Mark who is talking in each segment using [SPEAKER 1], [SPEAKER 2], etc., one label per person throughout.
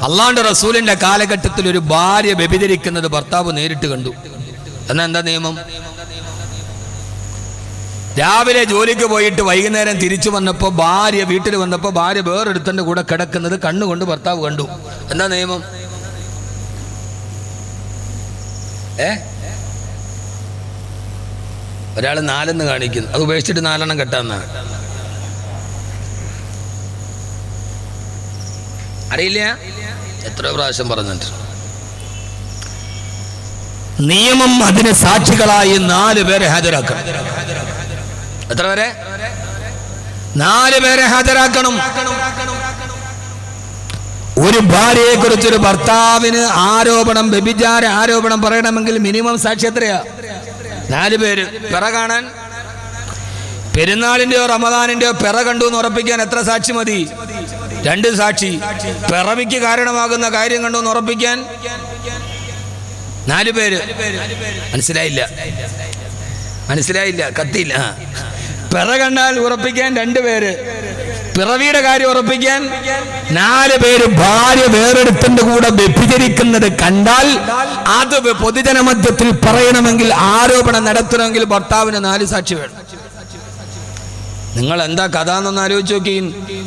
[SPEAKER 1] അള്ളാഹുവിന്റെ റസൂലിന്റെ കാലഘട്ടത്തിൽ ഒരു ഭാര്യ വ്യഭിചരിക്കുന്നത് ഭർത്താവ് നേരിട്ട് കണ്ടു. എന്നാ എന്താ നിയമം? രാവിലെ ജോലിക്ക് പോയിട്ട് വൈകുന്നേരം തിരിച്ചു വന്നപ്പോൾ ഭാര്യ വീട്ടിൽ വന്നപ്പോൾ ഭാര്യ വേറൊരുത്തന്റെ കൂടെ കിടക്കുന്നത് കണ്ണുകൊണ്ട് ഭർത്താവ് കണ്ടു. എന്താ നിയമം? ഒരാൾ 4 കാണിക്കുന്നു, അത് ഉപേക്ഷിച്ചിട്ട് 4 കെട്ടാന്നാ. അറിയില്ല, എത്ര പ്രാവശ്യം പറഞ്ഞിട്ട്. നിയമം അതിന് സാക്ഷികളായി 4 പേരെ ഹാജരാക്കണം. എത്ര പേരെ? 4 പേരെ ഹാജരാക്കണം. ഒരു ഭാര്യയെ കുറിച്ചൊരു ഭർത്താവിന് ആരോപണം, വ്യഭിചാര ആരോപണം പറയണമെങ്കിൽ മിനിമം സാക്ഷി എത്രയാ? 4 പേര്. പിറ കാണാൻ, പെരുന്നാളിന്റെയോ റമദാനിന്റെയോ പിറ കണ്ടു എന്ന് ഉറപ്പിക്കാൻ എത്ര സാക്ഷി മതി? 2 സാക്ഷി. പിറവിക്ക് കാരണമാകുന്ന കാര്യം കണ്ടു എന്ന് ഉറപ്പിക്കാൻ 4 പേര്. മനസ്സിലായില്ല, കത്തിയില്ല. പിറ കണ്ടാൽ ഉറപ്പിക്കാൻ 2 പേര്, പിറവിയുടെ കാര്യം ഉറപ്പിക്കാൻ 4 പേര്. ഭാര്യ വേറെടുത്തിന്റെ കൂടെ വ്യഭിചരിക്കുന്നത് കണ്ടാൽ അത് പൊതുജനമധ്യത്തിൽ പറയണമെങ്കിൽ, ആരോപണം നടത്തണമെങ്കിൽ ഭർത്താവിന് 4 സാക്ഷി വേണം. നിങ്ങൾ എന്താ കഥ എന്നൊന്ന് ആലോചിച്ച് നോക്കി.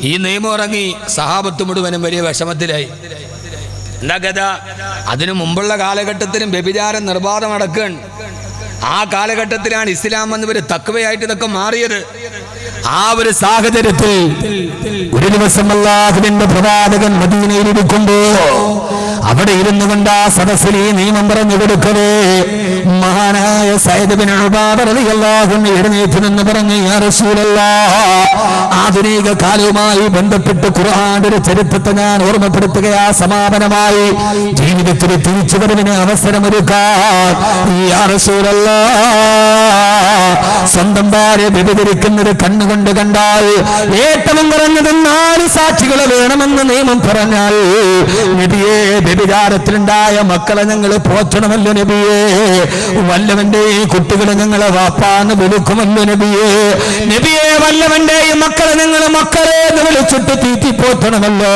[SPEAKER 1] ഈ നിയമം ഇറങ്ങി സഹാബത്ത് മുഴുവനും വലിയ വിഷമത്തിലായി. എന്താ കഥ? അതിനു മുമ്പുള്ള കാലഘട്ടത്തിലും വ്യഭിചാരം നിർബാധം നടക്കുകയാണ്. ആ കാലഘട്ടത്തിലാണ് ഇസ്ലാം വന്നവര് തഖ്വയായിട്ട് ഇതൊക്കെ മാറിയത്. ആ ഒരു സാഹചര്യത്തിൽ ഒരു ദിവസം അല്ലാഹുവിന്റെ പ്രവാചകൻ മദീനയിൽ ഇരിക്കുമ്പോ അവിടെ ഇരുന്നു കൊണ്ട് ആ സദസ്സിൽ ഈ നിയമം പറഞ്ഞു കൊടുക്കവേ മഹാനായ സയ്യിദ് ബിൻ ഉബാദ റളിയല്ലാഹു അൻഹു എഴുന്നേറ്റ് നിന്ന് പറഞ്ഞു, യാ റസൂലല്ലാഹ്, ആധുനിക കാലവുമായി ബന്ധപ്പെട്ട് ഖുർആന്റെ ഒരു ചരിത്രത്തെ ഞാൻ ഓർമ്മപ്പെടുത്തുകയാ. സമാപനമായി ജീവിതത്തിൽ തിരിച്ചുവരവിന് അവസരമൊരുക്കാൻ യാ റസൂലല്ലാഹ്, സ്വന്തം ഭാര്യ വ്യഭിചരിക്കുന്നത് കണ്ണുകൊണ്ട് കണ്ടാൽ ഏറ്റവും കുറഞ്ഞത് 4 സാക്ഷികൾ വേണമെന്ന് നിയമം പറഞ്ഞാൽ, നബിയേ, വ്യഭിചാരത്തിലുണ്ടായ മക്കളെ ഞങ്ങൾ പോറ്റണമല്ലോ നബിയേ, വല്ലവന്റെ കുട്ടികളെ ഞങ്ങളെ വാപ്പാന്ന് വിളിക്കുമല്ലോ നബിയേ, നബിയേ, വല്ലവന്റെ മക്കളെ ഞങ്ങൾ മക്കളെ എന്ന് വിളിച്ചിട്ട് തീറ്റി പോറ്റണമല്ലോ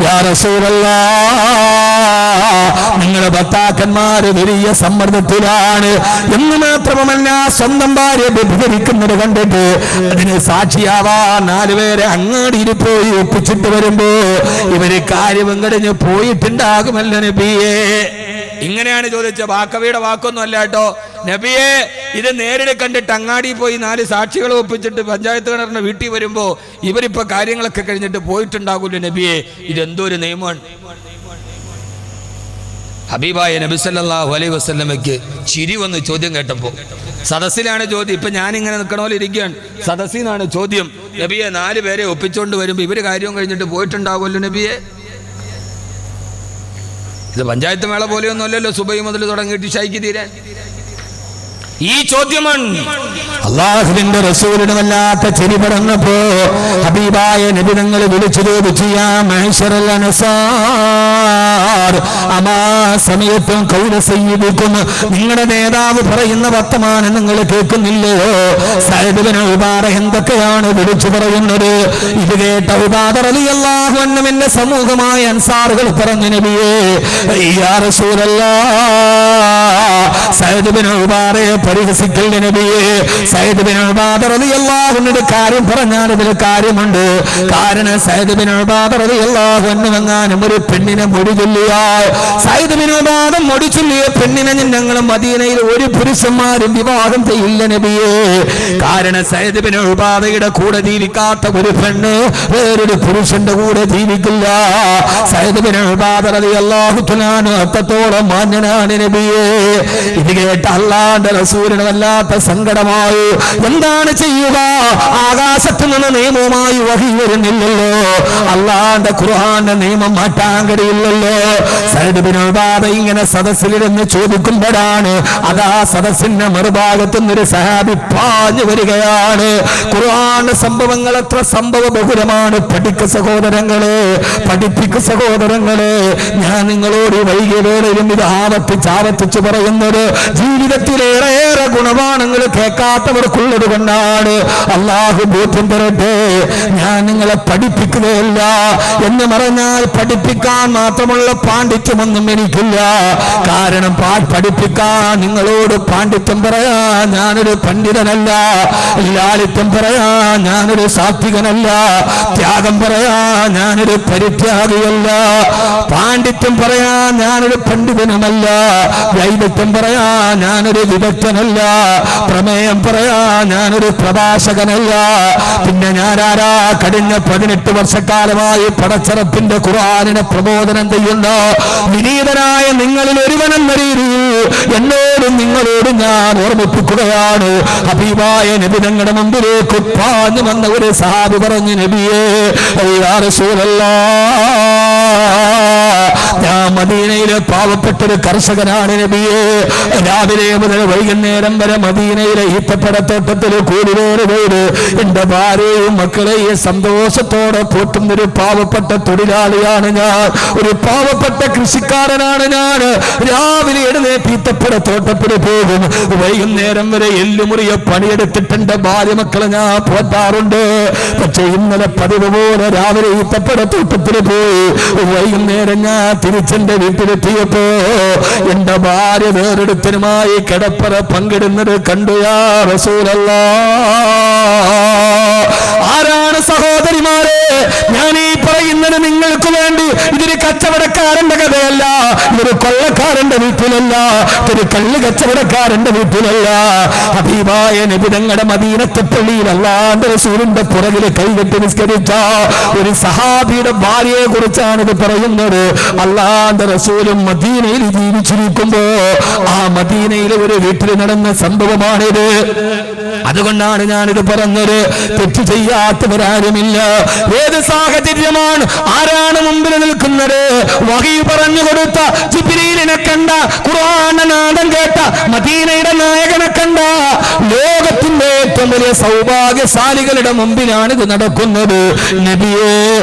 [SPEAKER 1] യാ റസൂലല്ലാഹ്. നിങ്ങളുടെ ഭർത്താക്കന്മാര് വലിയ സമ്മർദ്ദത്തിലാണ് എന്ന് മാത്രമല്ല, സ്വന്തം ഭാര്യ വ്യഭിചരിക്കുന്നത് കണ്ടിട്ട് അതിന് സാക്ഷിയാവാ 4 പേരെ അങ്ങാടിയിൽ പോയി ഒപ്പിച്ചിട്ട് വരുമ്പോ ഇവര് കാര്യവും കഴിഞ്ഞ് പോയിട്ടുണ്ടാകുമല്ലോ നബിയേ. ഇങ്ങനെയാണ് ചോദിച്ച. ബാക്കവിയുടെ വാക്കൊന്നും അല്ല കേട്ടോ. നബിയെ, ഇത് നേരിട്ട് കണ്ടിട്ട് അങ്ങാടി പോയി 4 സാക്ഷികളെ ഒപ്പിച്ചിട്ട് പഞ്ചായത്ത് കിണറിന്റെ വീട്ടിൽ വരുമ്പോ ഇവരിപ്പോ കാര്യങ്ങളൊക്കെ കഴിഞ്ഞിട്ട് പോയിട്ടുണ്ടാകൂല്ലോ നബിയെ. ഇതെന്തോ ഒരു നിയമമാണ്. ഹബീബായ നബി സല്ലല്ലാഹു അലൈഹി വസല്ലമയ്ക്ക് ചിരി വന്ന് ചോദ്യം കേട്ടപ്പോ. സദസ്സിലാണ് ചോദ്യം. ഇപ്പൊ ഞാനിങ്ങനെ നിൽക്കണ പോലെ ഇരിക്കുകയാണ്. സദസ്സിൽ നിന്നാണ് ചോദ്യം. നബിയെ, 4 പേരെ ഒപ്പിച്ചുകൊണ്ട് വരുമ്പോ ഇവര് കാര്യവും കഴിഞ്ഞിട്ട് പോയിട്ടുണ്ടാകുമല്ലോ നബിയെ. ഇത് പഞ്ചായത്ത് മേള പോലെയൊന്നും അല്ലല്ലോ സുബൈ മുതൽ തുടങ്ങിയിട്ട് ഇശായ്ക്ക് തീരാൻ. ഈ ചോദ്യമാണ്. അല്ലാഹുവിന്റെ റസൂലിന് വല്ലാത്ത ചിരി പറഞ്ഞപ്പോ ഹബീബായ നബി തങ്ങൾ വിളിച്ചു ചോദിച്ചു, യാ മഅ്ശറൽ അൻസാർ, അമാ സമയത്തും ഖൗല സയ്യിദിക്കും, നിങ്ങളുടെ നേതാവ് പറയുന്ന വർത്തമാനം നിങ്ങൾ കേൾക്കുന്നില്ലയോ? സഅദ് ഇബ്നു ഉബാദ എന്തൊക്കെയാണ് വിളിച്ചു പറയുന്നത്? ഇത് കേട്ട ഉബാദ റളിയല്ലാഹു അൻഹുവിന്റെ സമൂഹമായ അൻസാറുകൾ പറഞ്ഞു, നബിയേ, യാ റസൂലല്ലാഹ്, സഅദ് ഇബ്നു ഉബാദയെ പരിഹസിക്കൽ നബിയേ. സയ്യിദ് ബിൻ ഉബാദ റളിയല്ലാഹു അൻഹു കാര്യം പറഞ്ഞാൽ ഇതിൽ കാര്യമുണ്ട്. കാരണം സയ്യിദ് ബിൻ ഉബാദ റളിയല്ലാഹു അൻഹു എങ്ങാനും ഒരു പെണ്ണിനെ മൊഴി ചൊല്ലിയാൽ, സയ്യിദ് ബിൻ ഉബാദ മൊഴി ചൊല്ലിയ പെണ്ണിനെ ഞങ്ങൾ മദീനയിൽ ഒരു പുരുഷന്മാരും വിവാഹം ചെയ്യില്ല നബിയേ. കാരണം സയ്യിദ് ബിൻ ഉബാദയുടെ കൂടെ ജീവിക്കാത്ത ഒരു പെണ്ണ് വേറൊരു പുരുഷന്റെ കൂടെ ജീവിക്കില്ല. സയ്യിദ് ബിൻ ഉബാദ റളിയല്ലാഹു തആല അത്രത്തോളം മാന്യനാണ് നബിയേ. ഇത് കേട്ട അല്ലാഹുവിന്റെ റസൂലിന് വല്ലാത്ത സങ്കടമായി. എന്താണ് ചെയ്യുക? ആകാശത്ത് നിന്ന് നിയമവുമായി വഹി വരുന്നില്ലല്ലോ, അല്ലാഹുവിന്റെ ഖുർആന്റെ നിയമം മാറ്റാൻ കഴിയില്ലല്ലോ. സയ്യിദ് ഇബ്നു ഉബാദ ഇങ്ങനെ സദസ്സിലിരുന്ന് ചോദിക്കുമ്പോഴാണ് അതാ സദസ്സിന്റെ മറുഭാഗത്തു നിന്നൊരു സഹാബി പാഞ്ഞു വരികയാണ്. ഖുർആന്റെ സംഭവങ്ങൾ എത്ര സംഭവ ബഹുലമാണ്. പഠിക്കു സഹോദരങ്ങളെ, പഠിപ്പിക്കു സഹോദരങ്ങളെ. ഞാൻ നിങ്ങളോട് വൈകിയ വേളയിലും ഇത് ആവർത്തിച്ച് പറയുന്നു. പറയുന്നത് ജീവിതത്തിലേറെ ഗുണമാനങ്ങൾ കേൾക്കാത്തവർക്കുള്ളത് കൊണ്ടാണ്. അള്ളാഹു ബോധ്യം തരട്ടെ. ഞാൻ നിങ്ങളെ പഠിപ്പിക്കുകയല്ല എന്ന് പറഞ്ഞാൽ പഠിപ്പിക്കാൻ മാത്രമുള്ള പാണ്ഡിത്യമൊന്നും എനിക്കില്ല. കാരണം പഠിപ്പിക്കാൻ നിങ്ങളോട് പാണ്ഡിത്യം പറയാൻ ഞാനൊരു പണ്ഡിതനല്ല, ലാളിത്യം പറയാൻ ഞാനൊരു സാത്വികനല്ല, ത്യാഗം പറയാൻ ഞാനൊരു പരിത്യാഗിയല്ല, പാണ്ഡിത്യം പറയാൻ ഞാനൊരു പണ്ഡിതനുമല്ല, വൈദഗ്ധ്യം പറയാൻ ഞാനൊരു വിദഗ്ധനല്ല, പ്രമേയം പറയാൻ ഞാനൊരു പ്രഭാഷകനല്ല. പിന്നെ ഞാനാരാ? കഴിഞ്ഞ 18 വർഷക്കാലമായി പടച്ചറപ്പിന്റെ ഖുർആനിനെ പ്രബോധനം ചെയ്യുന്ന വിനീതനായ നിങ്ങളിൽ ഒരുവനെന്ന രീതിയിൽ എന്നോടും നിങ്ങളോടും ഞാൻ ഓർമ്മിപ്പിക്കുകയാണ്. ഹബീബായ നബി തങ്ങളുടെ മുമ്പിലേക്ക് പാഞ്ഞു വന്ന ഒരു സഹാബി പറഞ്ഞു, നബിയേ യാ റസൂലല്ലാഹ്, ഞാൻ മദീനയിലെ പാവപ്പെട്ടൊരു കർഷകനാണ് നബിയേ. രാവിലെ മുതൽ വൈകുന്നേരം വരെ മദീനയിലെ ഈത്തപ്പഴത്തോട്ടത്തിൽ കൂടിവേറ് പോയത് എന്റെ ഭാര്യയും മക്കളെയും സന്തോഷത്തോടെ പോറ്റുന്നൊരു പാവപ്പെട്ട തൊഴിലാളിയാണ് ഞാൻ, ഒരു പാവപ്പെട്ട കൃഷിക്കാരനാണ് ഞാൻ. രാവിലെ എഴുന്നേറ്റ് ഈത്തപ്പഴത്തോട്ടത്തിൽ പോകും, വൈകുന്നേരം വരെ എല്ലുമുറിയ പണിയെടുത്തിട്ട് എന്റെ ഭാര്യ മക്കളെ ഞാൻ പോറ്റാറുണ്ട്. പക്ഷെ ഇന്നലെ പതിവ് പോലെ രാവിലെ ഈത്തപ്പഴത്തോട്ടത്തിൽ പോയി വൈകുന്നേരം ഞാൻ തിരിച്ചെന്റെ വീട്ടിലെത്തിയപ്പോ എന്റെ ഭാര്യ വേറൊരുത്തനുമായി കിടപ്പറ പങ്കിടുന്നത് കണ്ടു. യാ റസൂലല്ലാഹ്, ആരാണ് സഹോദരിമാരെ ഞാൻ ഈ പറയുന്നത് നിങ്ങൾക്ക് വേണ്ടി? ഇതൊരു കച്ചവടക്കാരന്റെ കഥയല്ല, ഇതൊരു കൊള്ളക്കാരന്റെ വീട്ടിലല്ല, ഇതൊരു കള്ള് കച്ചവടക്കാരന്റെ വീട്ടിലല്ല. ഹബീബായ നബി തങ്ങളുടെ മദീനത്തെ പള്ളിയിൽ അല്ലാഹുവിന്റെ റസൂലിന്റെ പുറകിൽ കൈകെട്ടി നിസ്കരിച്ച ഒരു സഹാബിയുടെ ഭാര്യയെ കുറിച്ചാണ് ഇത് പറയുന്നത്. അല്ലാഹുവിന്റെ റസൂലും മദീനയിൽ ജീവിച്ചിരിക്കുമ്പോ ആ മദീനയിലെ ഒരു വീട്ടിൽ നടന്ന സംഭവമാണിത്. അതുകൊണ്ടാണ് ഞാനിത് പറഞ്ഞത്. തെറ്റ് ചെയ്യാത്തവരാരുമില്ല. ഏത് സാഹചര്യമാണ്, ആരാണ് മുമ്പിൽ നിൽക്കുന്നത്? വഹി പറഞ്ഞു കൊടുത്ത ജിബ്രീലിനെ കണ്ട, ഖുർആന്റെ നാദം കേട്ട മദീനയുടെ നായകനെ കണ്ട ലോകത്തിന്റെ ഏറ്റവും വലിയ സൗഭാഗ്യശാലികളുടെ മുമ്പിലാണ് ഇത് നടക്കുന്നത്. നബിയേ,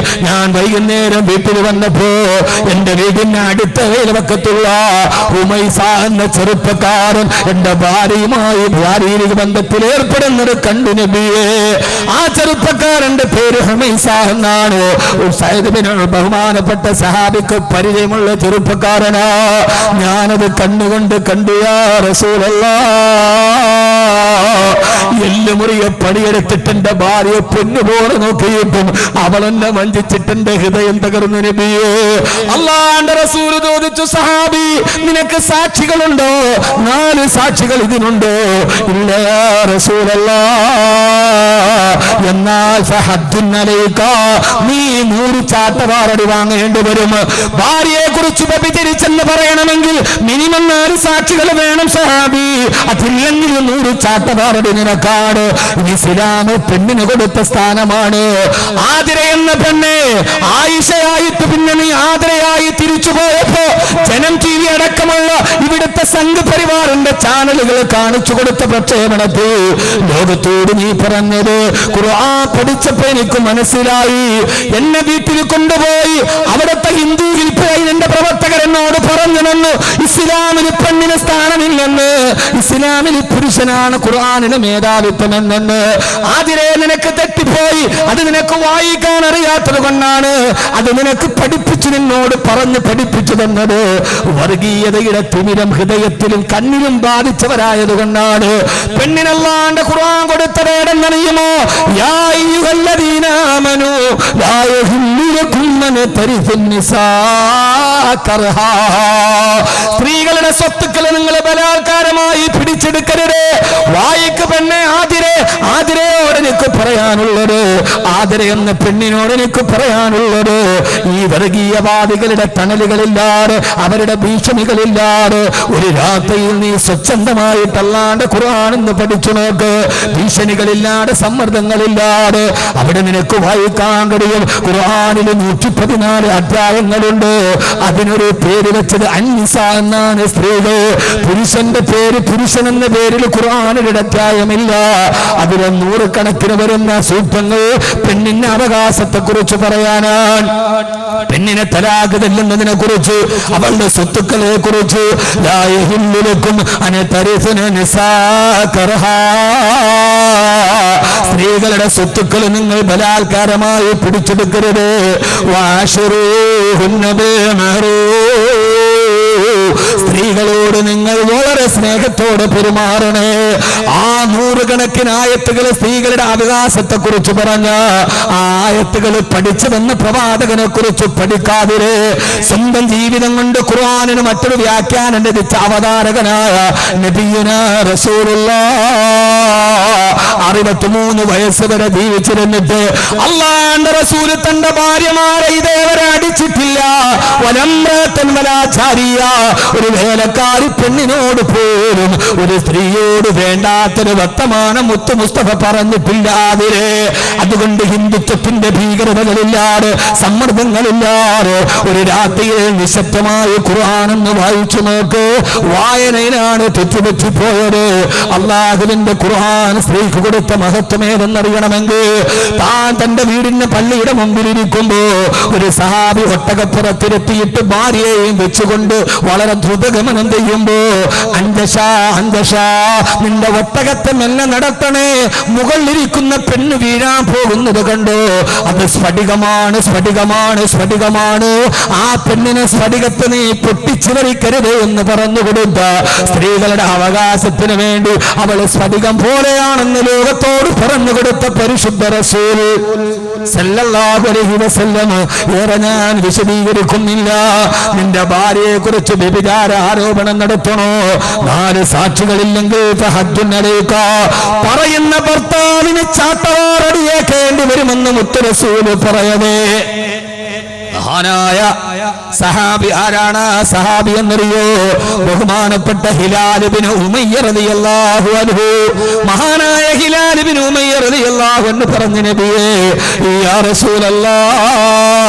[SPEAKER 1] ഞാൻ വൈകുന്നേരം വീട്ടിൽ വന്നപ്പോ എന്റെ വീടിന്റെ അടുത്ത അയൽവക്കത്തുള്ള ഉമൈസ എന്ന ചെറുപ്പക്കാരൻ എന്റെ ഭാര്യയുമായി ശാരീരിക ബന്ധത്തിൽ ഏർപ്പെടുന്നത് കണ്ടു നബിയേ. ആ ചെറുപ്പക്കാരന്റെ പേര് ഹുമൈസ എന്നാണ്. ബഹുമാനപ്പെട്ട സഹാബിക്ക് പരിചയമുള്ള ചെറുപ്പക്കാരനാ. ഞാനത് കണ്ണുകൊണ്ട് കണ്ടു. യാ റസൂലല്ലാഹ്, എല്ലുമുറിയെ പണിയെടുത്തിട്ട് എന്റെ ഭാര്യയെ പൊന്നുപോലെ നോക്കിയിട്ടും അവൾ എന്നെ വഞ്ചിച്ചിട്ട് എന്റെ ഹൃദയം തകർന്നു നബിയേ. അല്ലാഹുവിന്റെ റസൂൽ ചോദിച്ചു, സഹാബി നിനക്ക് സാക്ഷികളുണ്ടോ? 4 സാക്ഷികൾ ഇതിനുണ്ടോ? ഇല്ല യാ റസൂലല്ലാഹ്, എന്നാൽ നീ 100 ചാട്ടവാറടി വാങ്ങേണ്ടി വരും. ഭാര്യയെ കുറിച്ച് വ്യഭിചരിച്ചെന്ന് പറയണമെങ്കിൽ മിനിമം 4 സാക്ഷികൾ വേണം സഹാബി. അതില്ലെങ്കിൽ 100 ചാട്ടവാറടി നിനക്കാണ്. ഇസ്ലാം പെണ്ണിന് കൊടുത്ത സ്ഥാനമാണ്. ആതിര എന്ന പെണ്ണ് ആയിഷയായിട്ട് പിന്നെ നീ ആതിരയായി തിരിച്ചു പോയപ്പോ ജനം TV അടക്കമുള്ള ഇവിടുത്തെ സംഘപരിവാറിന്റെ ചാനലുകൾ കാണിച്ചു കൊടുത്ത പ്രക്ഷേപണത്തിൽ ലോകത്തോട് നീ പറഞ്ഞത്, ഖുർആൻ പഠിച്ചപ്പോ എനിക്ക് മനസ്സിലായി. എന്നെ വീട്ടിൽ കൊണ്ടുപോയി അവിടുത്തെ ഹിന്ദു വിൽപ്പനയിൽ എന്റെ പ്രവർത്തകർ എന്നോട് പറഞ്ഞുവെന്ന് ഇസ്ലാമിന് പെണ്ണിന് സ്ഥാനമില്ലെന്ന്, ഇസ്ലാമിൽ പുരുഷനാണ് ഖുർആനിന് മേധാവിത്വം എന്നെന്ന്. ആതിരെ നിനക്ക് തെറ്റിപ്പോയി. അത് നിനക്ക് വായിക്കാൻ അറിയാത്തത് കൊണ്ടാണ്. അത് നിനക്ക് പഠിപ്പിച്ചു, നിന്നോട് പറഞ്ഞ് പഠിപ്പിച്ചു തന്നത്. വർഗീയതയുടെ തിമിരം ഹൃദയത്തിലും കണ്ണിലും ബാധിച്ചവരായത് കൊണ്ടാണ്. പെണ്ണിനല്ലാണ്ട് ഖുർആൻ കൊടുത്ത വേടെന്നറിയുമോ? യാ അയ്യുഹല്ലദീന ആമനൂ ലാ യഹില്ലു ലക്കും അൻ തരിഫു നിസാ കർഹാ. സ്ത്രീകളുടെ സ്വത്തുക്കൾ നിങ്ങൾ ബലാത്കാരമായി പിടിച്ചെടുക്കരുത്. വായിക്ക് പെണ്ണെ ആതിരെ, ആതിരയോട് എനിക്ക് പറയാനുള്ളത്, ആതിര എന്ന പെണ്ണിനോട് എനിക്ക് പറയാനുള്ളത്, ഈ വർഗീയവാദികളുടെ തണലുകളില്ലാതെ അവരുടെ ഭീഷണികളില്ലാതെ ഒരു രാത്രിയിൽ നീ സ്വച്ഛന്തമായിട്ടല്ലാണ്ട് ഖുർആൻ എന്ന് പഠിച്ചു നോക്ക്. ഭീഷണികളില്ലാതെ സമ്മർദ്ദങ്ങളില്ലാതെ അവിടെ നിനക്ക് വായിക്കാൻ കഴിയും. ഖുർആനിൽ 114 അധ്യായങ്ങളുണ്ട്. അതിനൊരു പേര് വെച്ചത് അന്നിസ എന്നാണ്, സ്ത്രീകൾ. പുരുഷന്റെ പേര് പുരുഷൻ എന്ന പേരിൽ ഖുർആനിൽ അധ്യായമില്ല. അതിൽ 100 നൂറുകണക്കിന് വരുന്ന സൂക്തങ്ങൾ പെണ്ണിന്റെ അവകാശത്തെ കുറിച്ച് പറയാനാണ്. പെണ്ണിനെ തലാഖ് ചെല്ലുന്നതിനെ കുറിച്ച്, അവളുടെ സ്വത്തുക്കളെ കുറിച്ച്. ലാ യഹില്ലു ലക്കും അൻ തരിസുന നിസാകറഹാ, സ്ത്രീകളുടെ സ്വത്തുക്കൾ നിങ്ങൾ ബലാത്കാരമായി പിടിച്ചെടുക്കരുത്. വാശിറൂഹുന്ന ബിൽമഅറൂഫ്, സ്ത്രീകളോട് നിങ്ങൾ വളരെ സ്നേഹത്തോടെ പെരുമാറണേ. ആ നൂറുകണക്കിന് ആയത്തുകൾ സ്ത്രീകളുടെ അവകാശത്തെ കുറിച്ച് പറഞ്ഞ ആയത്തുകൾ പഠിച്ചതെന്ന പ്രവാചകനെ കുറിച്ച് പഠിക്കാതിരെ സ്വന്തം ജീവിതം കൊണ്ട് ഖുർആനിന് മറ്റൊരു വ്യാഖ്യാനം ലഭിച്ച അവതാരകനായ നബിയുനാ റസൂലുള്ളാഹ് 63 വയസ്സ് വരെ ജീവിച്ചിരുന്നിട്ട് അല്ലാഹുവിന്റെ റസൂൽ തന്റെ ഭാര്യമാരെ ഇതേവരെ അടിച്ചിട്ടില്ല. വലംറതൻ വലാചാരിയ, ഒരു വേലക്കാരി പെണ്ണിനോട് പോലും ഒരു സ്ത്രീയോട് വേണ്ടാത്തൊരു വർത്തമാനം മുത്തു മുസ്തഫ പറഞ്ഞിട്ടില്ലാതിരെ. അതുകൊണ്ട് ഹിന്ദുത്വത്തിന്റെ ഭീകരതകളില്ലാതെ സമ്മർദ്ദങ്ങളില്ലാതെ ഒരു രാത്രിയിൽ നിശബ്ദമായി ഖുർആനെന്ന് വായിച്ചു നോക്ക്. വായനയിലാണ് തെറ്റുപറ്റിപ്പോയത്. അല്ലാഹുവിന്റെ ഖുർആൻ സ്ത്രീക്ക് കൊടുത്ത മഹത്വം ഏതെന്നറിയണമെങ്കിൽ താൻ തന്റെ വീടിന്റെ പള്ളിയുടെ മുമ്പിലിരിക്കുമ്പോ ഒരു സഹാബി ഒട്ടകപ്പുറത്തിരുത്തിയിട്ട് ഭാര്യയെയും വെച്ചുകൊണ്ട് വളരെ ദ്രുതഗമനം ചെയ്യുമ്പോ അഞ്ചശാ നിന്റെ ഒട്ടകത്തെ മെല്ലെ നടത്തണേ, മുകളിലിരിക്കുന്ന പെണ്ണ് വീഴാൻ പോകുന്നത് കണ്ടോ, അത് സ്ഫടികമാണ് സ്ഫടികമാണ് സ്ഫടികമാണ്, ആ പെണ്ണിനെ സ്ഫടികത്തെ നീ പൊട്ടിച്ചിവരിക്കരുത് എന്ന് പറഞ്ഞു കൊടുത്ത സ്ത്രീകളുടെ അവകാശത്തിന് വേണ്ടി അവൾ സ്ഫടികം പോലെയാണെന്ന് ലോകത്തോട് പറഞ്ഞു കൊടുത്ത പരിശുദ്ധ റസൂൽ സല്ലല്ലാഹു അലൈഹി വസല്ലം ഏറെ ഞാൻ വിശദീകരിക്കുന്നില്ല. നിന്റെ ഭാര്യയെ കുറിച്ച് വ്യഭിചാര ആരോപണം നടത്തണോ, 4 സാക്ഷികളില്ലെങ്കിൽ പറയുന്ന ഭർത്താവിന് ചാട്ടവാറടിയേക്കേണ്ടി വരുമെന്ന് മുത്ത് റസൂൽ പറയവേ. മഹാനായ സഹാബി ആരാണ്? സഹാബി എന്നറിയോ? ബഹുമാനപ്പെട്ട ഹിലാൽ ഇബ്നു ഉമയ്യ റളിയല്ലാഹു അൻഹു. മഹാനായ ഹിലാൽ ഇബ്നു ഉമയ്യ റളിയല്ലാഹു അൻഹു പറഞ്ഞു, നബിയേ യാ റസൂലല്ലാഹ്,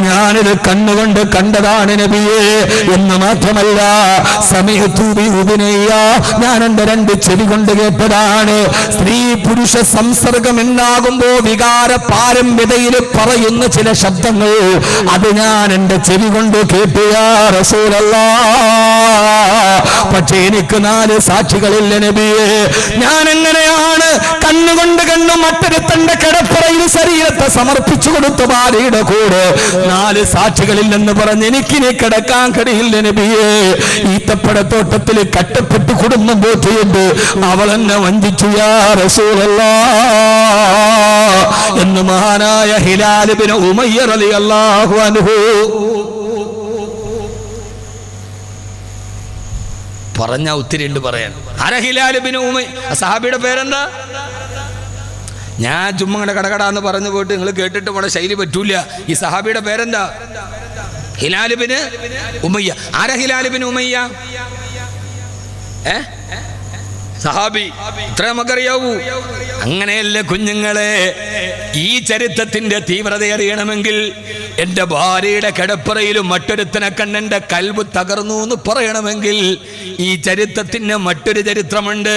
[SPEAKER 1] ഞാനിത് കണ്ണുകൊണ്ട് കണ്ടതാണ് നബിയേ. എന്ന് മാത്രമല്ല സമയത്തു ബി ഉദ്നയ്യ, ഞാൻ എന്റെ 2 ചെവി കൊണ്ട് കേട്ടതാണ്. സ്ത്രീ പുരുഷ സംസർഗം ഉണ്ടാകുമ്പോ വികാര പാരമ്യതയിൽ പറയുന്ന ചില ശബ്ദങ്ങൾ, അത് ഞാൻ എന്റെ ചെവി കൊണ്ട് കേട്ടു യാ റസൂലല്ലാഹ്. പക്ഷേ എനിക്ക് 4 സാക്ഷികളില്ല നബിയേ. ഞാൻ എങ്ങനെയാണ് കണ്ണുകൊണ്ട് കണ്ണു മറ്റൊരുത്തന്റെ കിടപ്പറയിൽ ശരീരത്തെ സമർപ്പിച്ചു കൊടുത്ത ഭാര്യയുടെ കൂടെ 4 സാക്ഷികളില്ലെന്ന് പറഞ്ഞ് എനിക്കിനി കിടക്കാൻ കഴിയില്ല നബിയേ. ഈത്തപ്പഴത്തോട്ടത്തിൽ കട്ടപ്പെട്ട് കുടുംബം പോറ്റിയുണ്ട്, അവൾ എന്നെ വഞ്ചിച്ചു യാ റസൂലല്ലാഹ് എന്ന് മഹാനായ ഹിലാൽ ഇബ്നു ഉമയ്യ റളിയല്ലാഹു അൻഹു പറഞ്ഞ. ഒത്തിരി ഉണ്ട് പറയാൻ. ആരാ ഹിലാൽ ഇബ്നു ഉമയ്യ? സഹാബിയുടെ പേരെന്താ? ഞാൻ ചുമ്മാ കടകടാന്ന് പറഞ്ഞു പോയിട്ട് നിങ്ങൾ കേട്ടിട്ട് പോണ ശൈലി പറ്റൂല. ഈ സഹാബിയുടെ പേരെന്താ? ഹിലാൽ ഇബ്നു ഉമയ്യ. ആരാ ഹിലാൽ ഇബ്നു ഉമയ്യ? സഹാബി. ഇത്ര നമുക്കറിയാവൂ. അങ്ങനെയല്ല കുഞ്ഞുങ്ങളെ, ഈ ചരിത്രത്തിന്റെ തീവ്രത അറിയണമെങ്കിൽ എന്റെ ഭാര്യയുടെ കിടപ്പറയിലും മറ്റൊരുത്തനെ കണ്ണെന്റെ കൽബ് തകർന്നു എന്ന് പറയണമെങ്കിൽ ഈ ചരിത്രത്തിന് മറ്റൊരു ചരിത്രമുണ്ട്.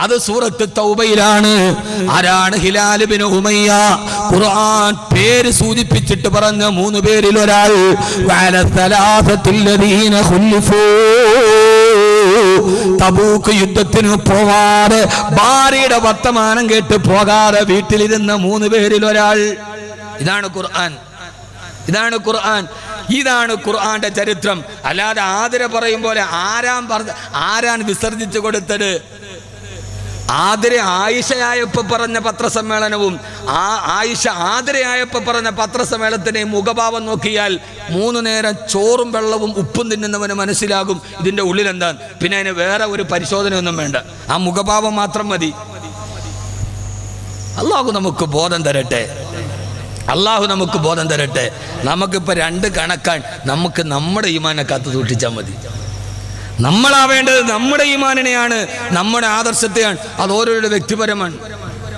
[SPEAKER 1] അത് സൂറത്ത് തൗബയിലാണ്. ആരാണ് ഹിലാൽ ഇബ്നു ഉമയ്യ? ഖുർആൻ പേര് സൂചിപ്പിച്ചിട്ട് പറഞ്ഞ 3 പേരിൽ ഒരാൾ. തബൂക്ക് യുദ്ധത്തിന് പോവാതെ ഭാര്യയുടെ വർത്തമാനം കേട്ട് പോകാതെ വീട്ടിലിരുന്ന 3 പേരിൽ ഒരാൾ. ഇതാണ് ഖുർആൻ. ഇതാണ് ഖുർആൻ. ഇതാണ് ഖുർആന്റെ ചരിത്രം. അല്ലാതെ ആതിര പറയും പോലെ ആരാൻ വിസർജിച്ചു കൊടുത്തത്? ആതിര ആയിഷയായപ്പോ പറഞ്ഞ പത്രസമ്മേളനവും ആയിഷ ആതിരയായപ്പോ പറഞ്ഞ പത്രസമ്മേളനത്തിനെ മുഖഭാവം നോക്കിയാൽ 3 നേരം ചോറും വെള്ളവും ഉപ്പും തിന്നുന്നവന് മനസ്സിലാകും ഇതിന്റെ ഉള്ളിൽ എന്താണ്. പിന്നെ അതിന് വേറെ ഒരു പരിശോധനയൊന്നും വേണ്ട, ആ മുഖഭാവം മാത്രം മതി. അല്ലാഹു നമുക്ക് ബോധം തരട്ടെ. അല്ലാഹു നമുക്ക് ബോധം തരട്ടെ. നമുക്കിപ്പോൾ 2 കണക്കാൻ. നമുക്ക് നമ്മുടെ ഈമാനെ കാത്തു സൂക്ഷിച്ചാൽ മതി. നമ്മളാവേണ്ടത് നമ്മുടെ ഈമാനിനെയാണ്, നമ്മുടെ ആദർശത്തെയാണ്. അത് ഓരോരുടെ വ്യക്തിപരമാണ്.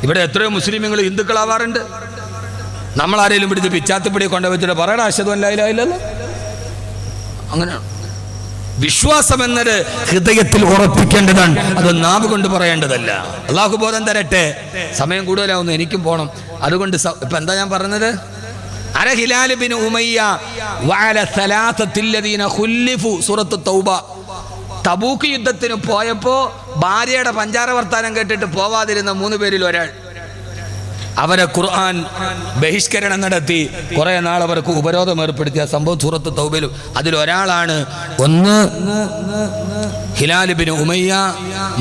[SPEAKER 1] ഇവിടെ എത്രയോ മുസ്ലിമുകൾ ഹിന്ദുക്കളാവാറുണ്ട്. നമ്മളാരെങ്കിലും പിടിച്ച് പിച്ചാത്തിപ്പിടി കൊണ്ടുവച്ചിട്ട് പറയണ അശ്ഹദു അൻ ലാ ഇലാഹ ഇല്ലല്ലാഹ്, അങ്ങനെയാണ്. വിശ്വാസം എന്നത് ഹൃദയത്തിൽ ഉറപ്പിക്കേണ്ടതാണ്, അത് നാവ് കൊണ്ട് പറയേണ്ടതല്ല. അള്ളാഹു ബോധം തരട്ടെ. സമയം കൂടുതലാവുന്നു, എനിക്കും പോകണം. അതുകൊണ്ട് ഇപ്പൊ എന്താ ഞാൻ പറഞ്ഞത്? അര ഹിലാൽ ബിൻ ഉമയ്യ വഅല സലാസത്തില്ലദീന ഖുല്ലിഫു സൂറത്ത് തൗബ. തബൂക്ക് യുദ്ധത്തിന് പോയപ്പോ ഭാര്യയുടെ പഞ്ചാര വർത്താനം കേട്ടിട്ട് പോവാതിരുന്ന 3 പേരിൽ ഒരാൾ, അവരെ ഖുർആൻ ബഹിഷ്കരണം നടത്തി കുറെ നാൾ അവർക്ക് ഉപരോധം ഏർപ്പെടുത്തിയ സംഭവം സൂറത്ത് തൗബയിലും. അതിലൊരാളാണ് ഒന്ന് ഹിലാൽ ബിൻ ഉമയ്യ,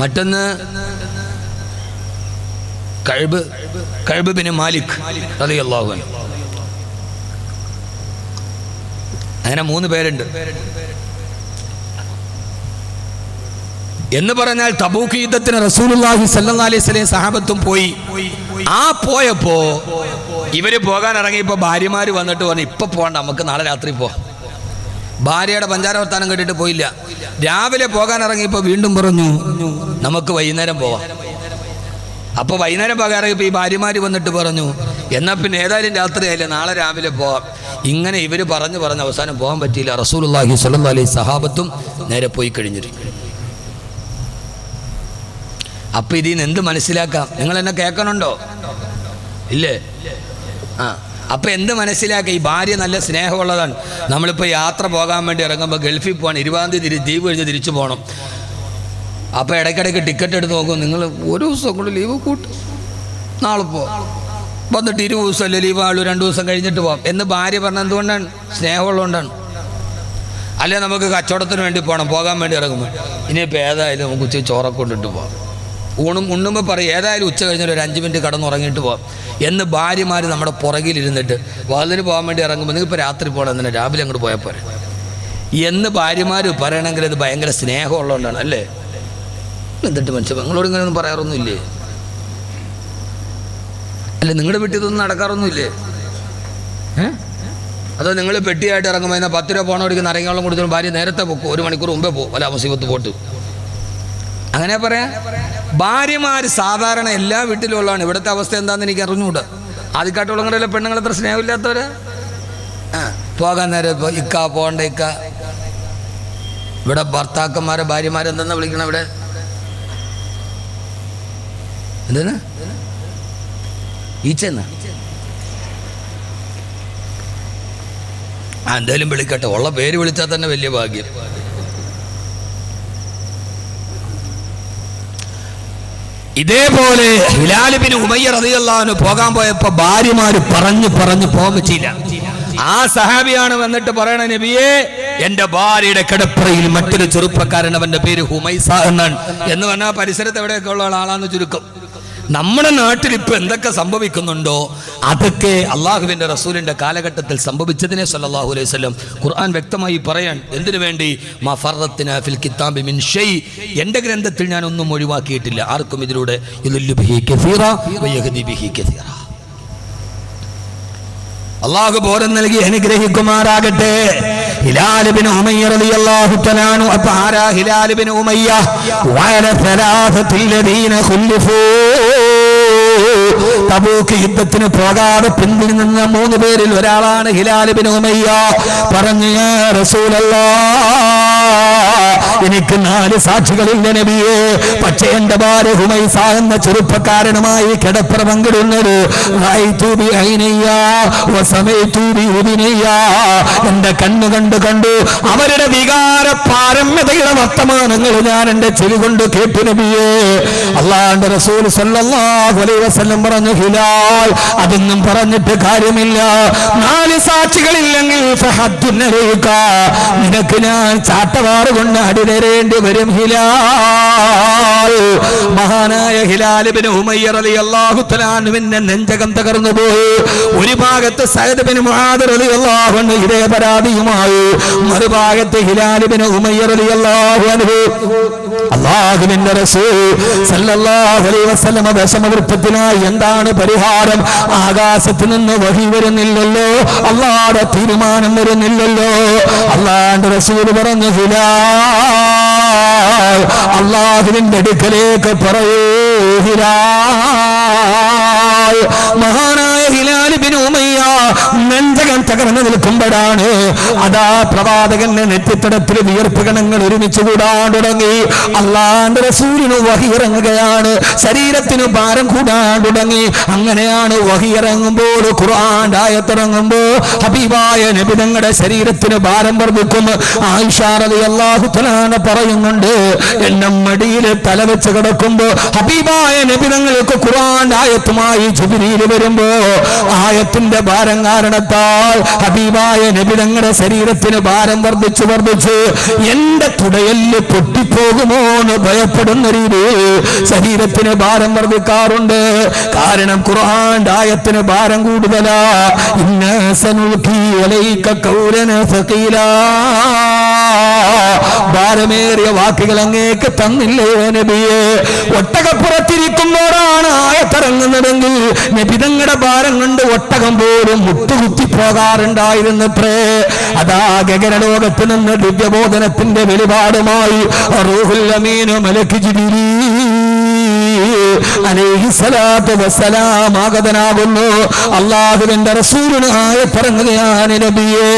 [SPEAKER 1] മറ്റൊന്ന് കഅബ് ബിൻ മാലിക് റളിയല്ലാഹു അൻഹു. അങ്ങനെ 3 പേരുണ്ട്. എന്ന് പറഞ്ഞാൽ തബൂക്ക് യുദ്ധത്തിന് റസൂലുള്ളാഹി സ്വല്ലല്ലാഹി അലൈഹി വസല്ലം സഹാബത്തും പോയി. ആ പോയപ്പോ ഇവര് പോകാൻ ഇറങ്ങിയപ്പോ ഭാര്യമാര് വന്നിട്ട് പറഞ്ഞു, ഇപ്പൊ പോകണ്ട, നമുക്ക് നാളെ രാത്രി പോ. ഭാര്യയുടെ പഞ്ചാര വർത്താനം കേട്ടിട്ട് പോയില്ല. രാവിലെ പോകാൻ ഇറങ്ങിയപ്പോ വീണ്ടും പറഞ്ഞു, നമുക്ക് വൈകുന്നേരം പോവാം. അപ്പൊ വൈകുന്നേരം പോകാൻ ഇറങ്ങിയപ്പോ ഈ ഭാര്യമാര് വന്നിട്ട് പറഞ്ഞു, എന്നാ പിന്നെ ഏതായാലും രാത്രിയായില്ലേ, നാളെ രാവിലെ പോവാം. ഇങ്ങനെ ഇവര് പറഞ്ഞ് അവസാനം പോകാൻ പറ്റിയില്ല. റസൂലുള്ളാഹി സ്വല്ലല്ലാഹി അലൈഹി സഹാബത്തും നേരെ പോയി കഴിഞ്ഞിരിക്കും. അപ്പൊ ഇതിന്ന് എന്ത് മനസ്സിലാക്കാം? നിങ്ങൾ എന്നെ കേൾക്കണുണ്ടോ? ഇല്ലേ? അപ്പൊ എന്ത് മനസ്സിലാക്കാം? ഈ ഭാര്യ നല്ല സ്നേഹമുള്ളതാണ്. നമ്മളിപ്പോ യാത്ര പോകാൻ വേണ്ടി ഇറങ്ങുമ്പോൾ ഗൾഫിൽ പോകണം, 20-ാം തീയതി ദ്വീപ് കഴിഞ്ഞ് തിരിച്ചു പോകണം. അപ്പൊ ഇടയ്ക്കിടയ്ക്ക് ടിക്കറ്റ് എടുത്ത് നോക്കും. നിങ്ങൾ ഒരു ദിവസം കൊണ്ട് ലീവ് കൂട്ടും, നാളെ പോവാം, വന്നിട്ട് 20 ദിവസമല്ലേ ലീവ് ആളൂ, 2 ദിവസം കഴിഞ്ഞിട്ട് പോവാം എന്ന് ഭാര്യ പറഞ്ഞത് എന്തുകൊണ്ടാണ്? സ്നേഹമുള്ളതുകൊണ്ടാണ്. അല്ലെ നമുക്ക് കച്ചവടത്തിന് വേണ്ടി പോകാൻ വേണ്ടി ഇറങ്ങുമ്പോൾ ഇനിയിപ്പോൾ ഏതായാലും നമുക്ക് ഉച്ചയ്ക്ക് ചോറൊക്കെ കൊണ്ടിട്ട് പോവാം, ഉണ്ണുമ്പോൾ പറയും ഏതായാലും ഉച്ച കഴിഞ്ഞാൽ ഒരു 5 മിനിറ്റ് കടന്നുറങ്ങിയിട്ട് പോവാം എന്ന് ഭാര്യമാർ നമ്മുടെ പുറകിലിരുന്നിട്ട് വാതിന് പോകാൻ വേണ്ടി ഇറങ്ങുമ്പോൾ നിങ്ങളിപ്പോൾ രാത്രി പോകണം, എന്തിനാ രാവിലെ അങ്ങോട്ട് പോയാൽ പോരെ എന്ന് ഭാര്യമാർ പറയണമെങ്കിൽ അത് ഭയങ്കര സ്നേഹമുള്ളതുകൊണ്ടാണ്. അല്ലേ? എന്നിട്ട് മനുഷ്യൻ നിങ്ങളോട് ഇങ്ങനെ ഒന്നും പറയാറൊന്നുമില്ലേ? അല്ലെ, നിങ്ങളുടെ വീട്ടിൽ ഇതൊന്നും നടക്കാറൊന്നുമില്ലേ? അതോ നിങ്ങൾ പെട്ടിയായിട്ട് ഇറങ്ങുമ്പോൾ എന്നാൽ 10 രൂപ പോകണം ഒരിക്കലും നരങ്ങാളം കൊടുത്തിട്ട് ഭാര്യ നേരത്തെ പോക്കും, 1 മണിക്കൂർ മുമ്പേ പോകും, അല്ല മുസീബത്ത് പോട്ട്. അങ്ങനെ പറയാം. ഭാര്യമാർ സാധാരണ എല്ലാ വീട്ടിലും ഉള്ളതാണ്. ഇവിടുത്തെ അവസ്ഥ എന്താണെന്ന് എനിക്ക് അറിഞ്ഞുകൂടാ. ആദ്യക്കാട്ടുള്ളവരുടെ പെണ്ണുങ്ങൾ അത്ര സ്നേഹമില്ലാത്തവരാ. പോകാൻ നേരം ഇക്ക പോകണ്ട ഇക്ക. ഇവിടെ ഭർത്താക്കന്മാരെ ഭാര്യമാരെന്തെന്നാ വിളിക്കണം? ഇവിടെ എന്തെന്നാ? ഈച്ചെന്നാ? എന്തായാലും വിളിക്കട്ടെ, ഉള്ള പേര് വിളിച്ചാൽ തന്നെ വലിയ ഭാഗ്യം. ഇതേപോലെ ഹിലാൽ ബിൻ ഉമയ്യ റളിയല്ലാഹു അൻഹു പോകാൻ പോയപ്പോ ഭാര്യമാര് പറഞ്ഞു പോകാൻ പറ്റിയില്ല. ആ സഹാബിയാണ് വന്നിട്ട് പറയണ, നബിയേ, എന്റെ ഭാര്യയുടെ കിടപ്പറയിൽ മറ്റൊരു ചെറുപ്പക്കാരൻ, അവന്റെ പേര് ഹുമൈസ എന്നാണ്. എന്ന് പറഞ്ഞാൽ പരിസരത്ത് എവിടെയൊക്കെ ഉള്ള ആളാന്ന് ചുരുക്കം. നമ്മുടെ നാട്ടിൽ ഇപ്പൊ എന്തൊക്കെ സംഭവിക്കുന്നുണ്ടോ അതൊക്കെ അള്ളാഹുവിന്റെ റസൂലിന്റെ കാലഘട്ടത്തിൽ സംഭവിച്ചതിനെ സല്ലല്ലാഹു അലൈഹി വസല്ലം ഖുർആൻ വ്യക്തമായി പറയാൻ. എന്തിനു വേണ്ടി? മാ ഫറത്നാ ഫിൽ കിതാബി മിൻ ഷൈ, എന്റെ ഗ്രന്ഥത്തിൽ ഞാൻ ഒന്നും ഒഴിവാക്കിയിട്ടില്ല. ആർക്കും ഇതിലൂടെ യുദല്ലു ബിഹി കസീറ വയഹ്ദി ബിഹി കസീറ. അള്ളാഹു ബോധം നൽകി അനുഗ്രഹിക്കുമാറാകട്ടെ. ഹിലാൽ ബിൻ ഉമയ്യ റളിയല്ലാഹു തആല അൻഹു. അപ്പോൾ ആരാ ഹിലാൽ ബിൻ ഉമയ്യ? വഅല സലാസത്തില്ലദീന ഖുല്ലിഫൂ, തബൂക്ക് യുദ്ധത്തിന് പോകാതെ പിന്തിൽ നിന്ന 3 പേരിൽ ഒരാളാണ് ഹിലാൽ ബിൻ ഉമയ്യ. പറഞ്ഞു, യാ റസൂലല്ലാഹ്, എനിക്ക് 4 സാക്ഷികളില്ല നബിയേ. പക്ഷേ എന്റെ ഭാര്യ ഹുമൈസ എന്ന ചെറുപ്പക്കാരനുമായി കിടപ്പറ പങ്കിടുന്നത് എന്റെ കണ്ണു കണ്ടു. അവരുടെ വികാര പാരമ്യതയുടെ വർത്തമാനങ്ങൾ ഞാൻ എന്റെ ചെവി കൊണ്ട് കേട്ടു നബിയേ. അല്ലാഹുവിന്റെ റസൂൽ സല്ലല്ലാഹു അലൈഹി വസല്ലം പറഞ്ഞു, ഹിലാൽ, അതൊന്നും പറഞ്ഞിട്ട് കാര്യമില്ല. 4 സാക്ഷികളില്ലെങ്കിൽ നിനക്ക് ഞാൻ ചാട്ടവാറ് കൊണ്ട് അടിതരേണ്ടി വരും ഹിലാൽ. മഹാനായ ഹിലാൽ ബിൻ ഉമയ്യ റളിയല്ലാഹു തആല അൻഹുവിന്റെ നെഞ്ചകം തകർന്നു പോയി. ഒരു ഭാഗത്ത് സഅദ് ബിൻ മുആദ് റളിയല്ലാഹു അൻഹു ഇതേ പരാതിയുമായി, മറുഭാഗത്ത് ഹിലാൽ ബിൻ ഉമയ്യ റളിയല്ലാഹു അൻഹു. അല്ലാഹുവിന്റെ റസൂൽ സല്ലല്ലാഹു അലൈഹി വസല്ലം വിഷമവൃത്തത്തിനായി എന്താണ് പരിഹാരം? ആകാശത്ത് നിന്ന് വഹി വരുന്നില്ലല്ലോ, അല്ലാഹുവിന്റെ തീരുമാനം വരുന്നില്ലല്ലോ. അല്ലാഹുവിന്റെ റസൂൽ പറഞ്ഞു, ഹിലാൽ, അല്ലാഹുവിന്റെ അടുക്കലേക്ക് പറയൂ ഹിലാൽ. മഹാനായ ഹിലാൽ ബിൻ ഉമയ്യ നെഞ്ചകം തകർന്നു നിൽക്കുമ്പോഴാണ് അതാ പ്രവാചകന്റെ നെറ്റിത്തടത്തിൽ വിയർപ്പ് കണങ്ങൾ ഒരുമിച്ച് കൂടാൻ തുടങ്ങി. അള്ളാന്റെ റസൂലിന് വഹി ഇറങ്ങുകയാണ്, ശരീരത്തിന് ഭാരം കൂടാൻ തുടങ്ങി. അങ്ങനെയാണ് വഹി ഇറങ്ങുമ്പോൾ, ഖുർആന്റെ ആയത്തിറങ്ങുമ്പോ ഹബീബായ നബി തങ്ങളുടെ ശരീരത്തിന് ഭാരം വർദ്ധിക്കും. ആയിഷ റളിയല്ലാഹു തആല പറയുന്നുണ്ട്, എന്നെ മടിയിൽ തല വെച്ച് കിടക്കുമ്പോ ഹബീബായ നബി തങ്ങൾക്ക് ഖുർആന്റെ ആയത്തുമായി ജിബ്രീൽ വരുമ്പോ ആയത്തിന്റെ ഭാരം കാരണത്താൽ ഹബീബായ നബി തങ്ങളുടെ ശരീരത്തിന് ഭാരം വർദ്ധിച്ചു എന്റെ തുടയല് പൊട്ടിപ്പോകുമോ എന്ന് ഭയപ്പെടുന്ന രീതിയിൽ ശരീരത്തിന് ഭാരം വർദ്ധിക്കാറുണ്ട്. കാരണം ഖുർആന്റെ ആയത്തിന് ഭാരം കൂടുതലാ. ഇന്നാ സനുൽഖി അലൈക ഖൗലൻ സഖീലാ, ഭാരമേറിയ വാക്കുകൾ അങ്ങേക്ക് തന്നില്ലേ നബിയെ. ഒട്ടകപ്പുറത്തിരിക്കുമ്പോഴാണ് ആയത്തിറങ്ങുന്നതെങ്കിൽ നബി തങ്ങളുടെ ഭാരം കൊണ്ട് ഒട്ടകം പോലും മുട്ടുകുത്തി പോകാറുണ്ടായിരുന്നത്രേ. അതാ ഗഗനലോകത്ത് നിന്ന് ദിവ്യബോധനത്തിന്റെ വെളിപാടുമായി റൂഹുൽ അമീൻ മലക്ക് ജിബ്രീൽ അലൈഹിസ്സലാത്തു വസ്സലാം ആഗതനാകുന്നു. അല്ലാഹുവിന്റെ റസൂലിന് ആയത്തിറങ്ങുകയാണ് നബിയെ.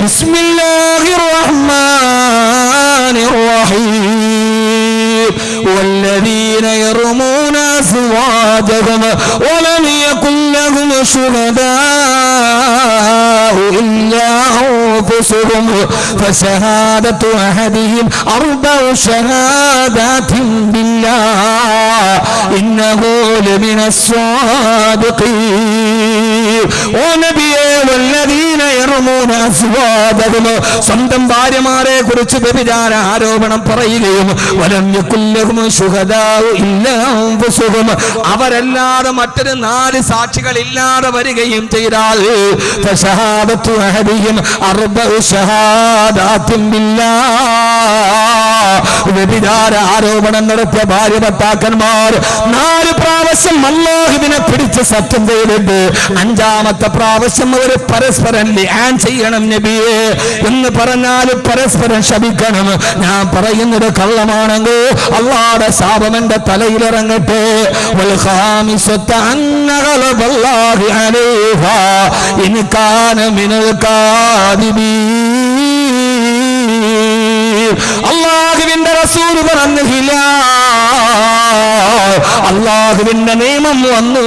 [SPEAKER 1] ബിസ്മില്ലാഹിർ റഹ്മാനിർ റഹീം والذين يرمون أزواجهم ولم يكن لهم شهداء إلا أنفسهم فشهادة أحدهم أربع شهادات بالله إنه لمن الصادقين. والذين يرمون أزواجهم, സ്വന്തം ഭാര്യമാരെ കുറിച്ച് വ്യഭിചാര ആരോപണം പറയുകയും വലം യകുൽ ലഹും ശുഹദാഉ ഇല്ലാ അൻഫുസുഹും, അവരല്ലാതെ മറ്റൊരു 4 സാക്ഷികൾ ഇല്ലാതെ വരികയും ചെയ്താൽ ഫശഹാദത്തു അഹദിഹിം അർബഉ ശഹാദാത്തിൻ ബില്ലാഹ്, വ്യഭിചാര ആരോപണം നടത്തിയ ഭാര്യ ഭർത്താക്കന്മാർ 4 പ്രാവശ്യം അല്ലാഹുവിനെ പിടിച്ച് സത്യം ചെയ്തിട്ട് 5ാമത്തെ പ്രാവശ്യം അവർ പരസ്പരം ലിആൻ ചെയ്യണം നബിയെ എന്ന് പറഞ്ഞാൽ പരസ്പരം ശപിക്കണം. ഞാൻ പറയുന്നത് കള്ളമാണെങ്കിൽ അല്ലാഹുവിന്റെ ശാപം എന്റെ തലയിലിറങ്ങട്ടെ. വൽ ഖാമിസത അന്ന ഗളബല്ലാഹി അലൈഹാ ഇൻ കാന മിനൽ കാദിബീൻ. അല്ലാഹുവിന്റെ റസൂൽ പറഞ്ഞു അല്ലാഹുവിന്റെ നിയമം വന്നു,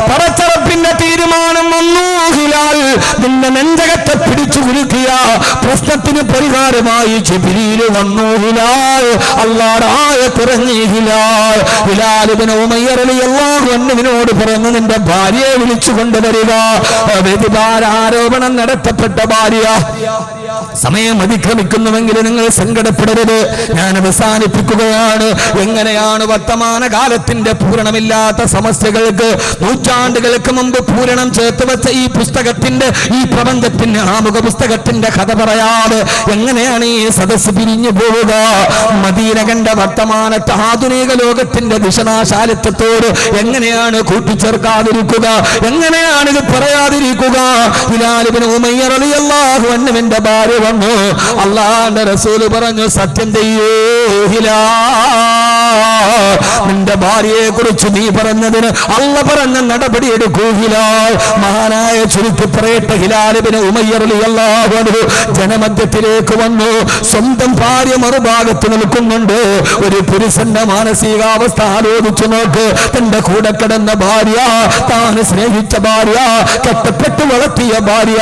[SPEAKER 1] പടച്ചറപ്പിന്റെ തീരുമാനം വന്നു. നിന്റെ നെഞ്ചകത്തെ പിടിച്ചു കുലുക്കിയ പ്രശ്നത്തിന് പരിഹാരമായി ജിബ്രീൽ വന്നു. അല്ലാഹുവിന്റെ ആയത്തിറങ്ങി. ഹിലാൽ ഇബ്നു ഉമയ്യ റളിയല്ലാഹു അൻഹുവിനോട് പറഞ്ഞു, നിന്റെ ഭാര്യയെ വിളിച്ചു കൊണ്ടുവരിക. വ്യഭിചാര ആരോപണം നടത്തപ്പെട്ട ഭാര്യ. സമയം അതിക്രമിക്കുന്നുവെങ്കിൽ നിങ്ങൾ സങ്കടപ്പെടരുത്, ഞാൻ അവസാനിപ്പിക്കുകയാണ്. എങ്ങനെയാണ് വർത്തമാന കാലത്തിന്റെ പൂരണമില്ലാത്ത സമസ്യകൾക്ക് നൂറ്റാണ്ടുകൾക്ക് മുമ്പ് പൂരണം ചേർത്ത് വെച്ച ഈ പുസ്തകത്തിന്റെ, ഈ പ്രപഞ്ചത്തിന്റെ ആമുഖ പുസ്തകത്തിന്റെ കഥ പറയാതെ എങ്ങനെയാണ് ഈ സദസ്സ് പിരിഞ്ഞു പോവുക? മദീന കണ്ട വർത്തമാനത്തെ ആധുനിക ലോകത്തിന്റെ ദിശനാശാലിത്വത്തോട് എങ്ങനെയാണ് കൂട്ടിച്ചേർക്കാതിരിക്കുക? എങ്ങനെയാണ് ഇത് പറയാതിരിക്കുക? ഹിലാൽ ഇബ്നു ഉമയ്യ റളിയല്ലാഹു അൻഹുവിന്റെ ഭാര്യ വന്നു. അല്ലാഹുവിന്റെ റസൂൽ പറഞ്ഞു, സത്യം ചെയ്യൂ ഹിലാൽ, നിന്റെ ഭാര്യയെ കുറിച്ച് നീ പറഞ്ഞതിന് അല്ലാഹ് പറഞ്ഞ നടപടി എടുക്കൂ ഹിലാൽ. മഹാനായ ചുരുക്കി പറയട്ടെ, ഹിലാൽ ഇബ്നു ഉമയ്യ റളിയല്ലാഹു അൻഹു ജനമധ്യത്തിലേക്ക് വന്നു. സ്വന്തം ഭാര്യ മറുഭാഗത്ത് നിൽക്കുന്നുണ്ട്. ഒരു പുരുഷന്റെ മാനസികാവസ്ഥ ആലോചിച്ചു നോക്ക്. തന്റെ കൂടെ കിടന്ന ഭാര്യ, താൻ സ്നേഹിച്ച ഭാര്യ, കെട്ടപ്പെട്ട് വളർത്തിയ ഭാര്യ,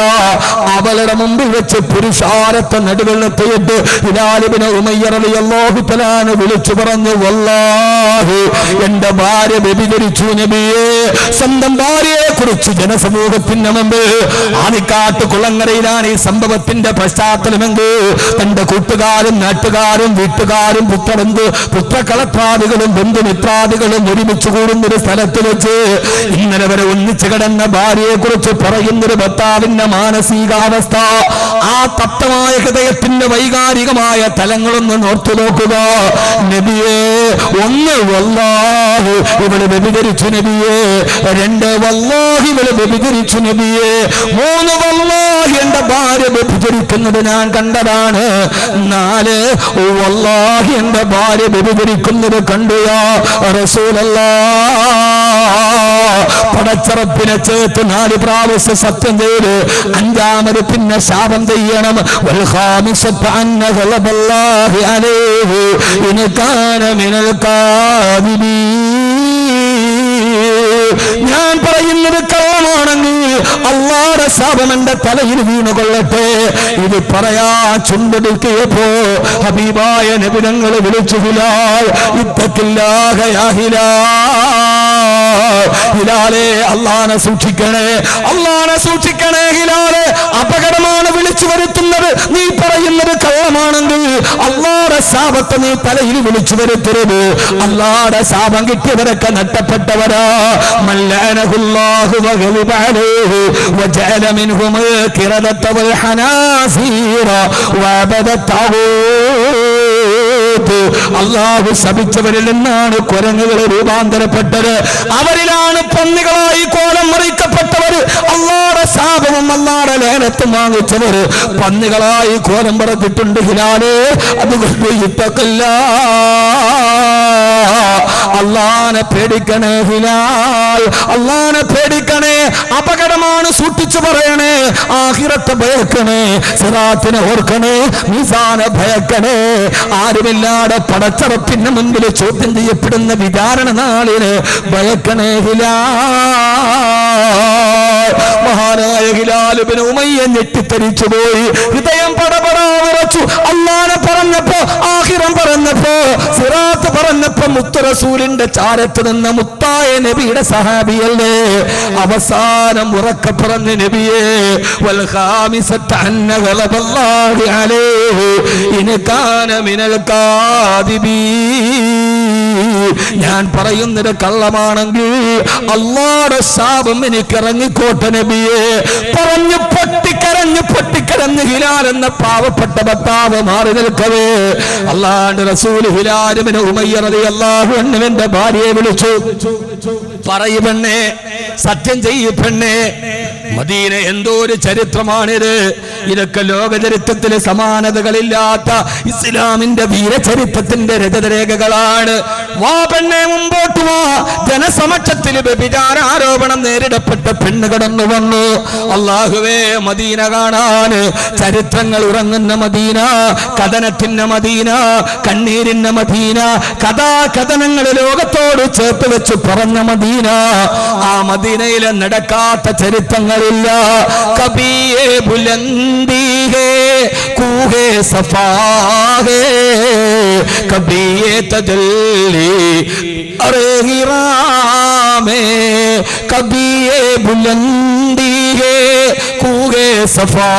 [SPEAKER 1] അവളുടെ മുമ്പിൽ വെച്ച് പുരുഷാരത്തെ നടുവിൽ നിർത്തിയിട്ട് ഹിലാൽ ഇബ്നു ഉമയ്യ റളിയല്ലാഹു തആല വിളിച്ചു പറഞ്ഞു, വല്ലാഹി എന്റെ ഭാര്യ വ്യഭിചരിച്ചു നബിയേ. സ്വന്തം ഭാര്യയെ കുറിച്ച് ജനസമൂഹത്തിന്റെ മുമ്പ് ആദിക്കാട്ട് കുളങ്ങരയിലാണ് ഈ സംഭവത്തിന്റെ പശ്ചാത്തലമെങ്കിൽ തന്റെ കൂട്ടുകാരും നാട്ടുകാരും വീട്ടുകാരും പുത്രകളത്രാദികളും ബന്ധുമിത്രാദികളും ഒരുമിച്ച് കൂടുന്നൊരു സ്ഥലത്ത് വെച്ച് ഇന്നലെ വരെ ഒന്നിച്ചു കിടന്ന ഭാര്യയെ കുറിച്ച് പറയുന്നൊരു ഭർത്താവിന്റെ മാനസികാവസ്ഥ, ആ തപ്തമായ ഹൃദയത്തിന്റെ വൈകാരികമായ തലങ്ങളൊന്ന് ഓർത്തു നോക്കുക. നബിയേ ഒന്ന് വല്ലാഹി ഇവള് വ്യഭിചരിച്ചു നബിയെ, രണ്ട് വല്ലാഹി ഇവള് വ്യഭിചരിച്ചു നബിയെ, മൂന്ന് വല്ലാഹി എന്റെ ഭാര്യ വ്യഭിചരിക്കുന്നത് ഞാൻ കണ്ടതാണ്, നാല് വല്ലാഹി എന്റെ ഭാര്യ വ്യഭിചരിക്കുന്നത് കണ്ടു യാ റസൂലല്ലാഹ്. പടച്ചറപ്പിനെ ചേർത്ത് 4 പ്രാവശ്യം സത്യം ചെയ്ത് അഞ്ചാമത് പിന്നെ ശാപം ചെയ്യണം. ഞാൻ പറയുന്നത് കള്ളമാണെങ്കിൽ അല്ലാഹുവിന്റെ ശാപം എന്റെ തലയിൽ വീണുകൊള്ളട്ടെ. ഇത് പറയാ ചുണ്ടെടുക്കിയപ്പോ ഹബീബായ നബി തങ്ങൾ വിളിച്ചു, ഹിലാൽ ഇത്തഖില്ലാഹ യാ ഹിലാലേ, അല്ലാഹനെ സൂക്ഷിക്കണേ, അല്ലാഹനെ സൂക്ഷിക്കണേ ഹിലാലേ, അപകടമാണ് വിളിച്ചു വരുത്തുന്നത്. നീ പറയുന്നത് കള്ളമാണെങ്കിൽ അല്ലാഹുവിന്റെ ശാപത്തെ നീ തലയിൽ വിളിച്ചു വരുത്തരുത്. അല്ലാഹുവിന്റെ ശാപം കിട്ടിയവരൊക്കെ നഷ്ടപ്പെട്ടവരാ. മല്ലഅനഹുല്ലാഹു വഗളിബ അലൈഹി വജഅല മിൻഹും ഖിറദത വൽ ഹനാസീറ വഅബദത അല്ലാഹു ശപിച്ചവരിൽ നിന്നാണ് കുരങ്ങുകൾ രൂപാന്തരപ്പെട്ടത്. അവരിലാണ് പന്നികളായി കോലം മറിക്കപ്പെട്ടവർ. അല്ലാഹുവിന്റെ ശാപവും അല്ലാഹുവിന്റെ ലേനത്തും വാങ്ങിച്ചവർ പന്നികളായി കോലം പറത്തിട്ടുണ്ട് ഹിലാലേ. അതുകൊണ്ട് അല്ലാഹനെ പേടിക്കണേ ഹിലാൽ, അല്ലാഹനെ പേടിക്കണേ. അപകടമാണ് സൂക്ഷിച്ചു പറയണേ. ആഖിറത്തെ ഭയക്കണേ, സിറാത്തിനെ ഓർക്കണേ, മീസാനെ ഭയക്കണേ. ആരുമില്ലാതെ പടച്ചറപ്പിന്റെ മുൻപിൽ ചോദ്യം ചെയ്യപ്പെടുന്ന വിചാരണ നാളിന് ഭയക്കണേ ഹിലാൽ. മഹാനായ ഹിലാൽ ഇബ്നു ഉമയ്യ ഞെട്ടിത്തരിച്ചു പോയി. ഹൃദയം പടപടാ വിറച്ചു. അല്ലാഹനെ പറഞ്ഞപ്പോ, ആഖിറം പറഞ്ഞപ്പോ, സിറാത്ത് പറഞ്ഞപ്പോ മുത്തു റസൂലിന്റെ ചാരത്ത് നിന്ന മുത്തായ നബിയുടെ സഹാബിയല്ലേ അവസാനം ഉറക്കെ പറഞ്ഞ നബിയെ, വൽ ഖാമിസത അന്ന ഗളബല്ലാഹി അലൈഹി ഇൻ കാന മിനൽ കാദിബീൻ. ഞാൻ പറയുന്നത് കള്ളമാണെങ്കിൽ അല്ലാഹുവിന്റെ ശാപം എനിക്ക് ഇറങ്ങിക്കോട്ടെ നബിയെ. പറഞ്ഞു പൊട്ടിക്കരഞ്ഞ് ഹിലാൽ എന്ന പാവപ്പെട്ട ഭർത്താവ് മാറി നിൽക്കവേ അല്ലാഹുവിന്റെ റസൂൽ ഹിലാൽ ഇബ്നു ഉമയ്യ റളിയല്ലാഹു അൻഹുവിന്റെ ഭാര്യയെ വിളിച്ചു. പറയൂ പെണ്ണേ, സത്യം ചെയ്യൂ പെണ്ണേ, മദീന എന്തോ ഒരു ചരിത്രമാണിത്. ഇതൊക്കെ ലോക ചരിത്രത്തിലെ സമാനതകളില്ലാത്ത ഇസ്ലാമിന്റെ വീരചരിത്രത്തിന്റെ രചതരേഖകളാണ്. വാ പെണ്ണെ, മുമ്പോട്ട് വാ. ജനസമക്ഷത്തിൽ വ്യഭിചാര ആരോപണം നേരിടപ്പെട്ട പെണ്ണ് കടന്നു വന്നു. അല്ലാഹുവേ, മദീന കാണാൻ, ചരിത്രങ്ങൾ ഉറങ്ങുന്ന മദീന, കഥനത്തിന്റെ മദീന, കണ്ണീരിന്റെ മദീന, കഥാകഥനങ്ങൾ ലോകത്തോട് ചേർത്ത് വെച്ച് പറഞ്ഞ മദീന. ആ മദീനയിലെ നടക്കാത്ത ചരിത്രങ്ങളില്ല. കബിയെ ബുലന്ദി ഹേ കൂഹേ സഫാ ഹേ കബിയെ തജല്ലി അരേ ഹിറാമേ കബിയെ ബുലന്ദി ഹേ കൂഹേ സഫാ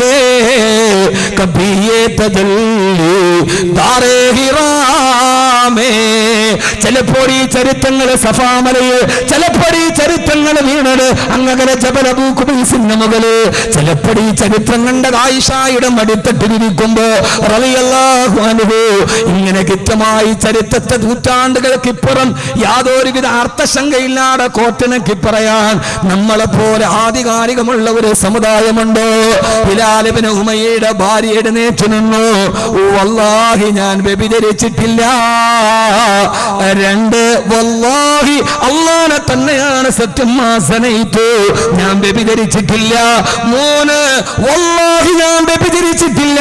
[SPEAKER 1] ഹേ കബിയെ തജല്ലി ദാരേ ഹിറാമേ. ചിലപ്പോൾ ഈ ചരിത്രങ്ങൾ സഫാമലയിൽ, ചിലപ്പോൾ ഈ ചരിത്രങ്ങൾ വീണത് അങ്ങനെ ജബൽ അബൂ ഖുബൈസിന്റെ മുകളിൽ, ചിലപ്പോൾ ഈ ചരിത്രം കണ്ടത് ആയിഷയുടെ മടിത്തട്ടിലിരിക്കുമ്പോ റളിയല്ലാഹു അൻഹു. ഇങ്ങനെ കൃത്യമായി ചരിത്രത്തെ നൂറ്റാണ്ടുകൾക്കിപ്പുറം യാതൊരുവിധ അർത്ഥശങ്കയില്ലാതെ കോട്ടനക്കി പറയാൻ നമ്മളെ പോലെ ആധികാരികമുള്ള ഒരു സമുദായമുണ്ടോ? ഹിലാൽ ഇബ്നു ഉമയ്യയുടെ ഭാര്യ എഴുന്നേറ്റ് നിന്നു. വല്ലാഹി ഞാൻ വ്യഭിചരിച്ചിട്ടില്ല. രണ്ട്, വല്ലാഹി അല്ലാഹനെ തന്നെയാണ് സത്യം മാസനയിട്ടു, ഞാൻ വ്യഭിചരിച്ചിട്ടില്ല. മൂന്ന്, വല്ലാഹി ഞാൻ വ്യഭിചരിച്ചിട്ടില്ല.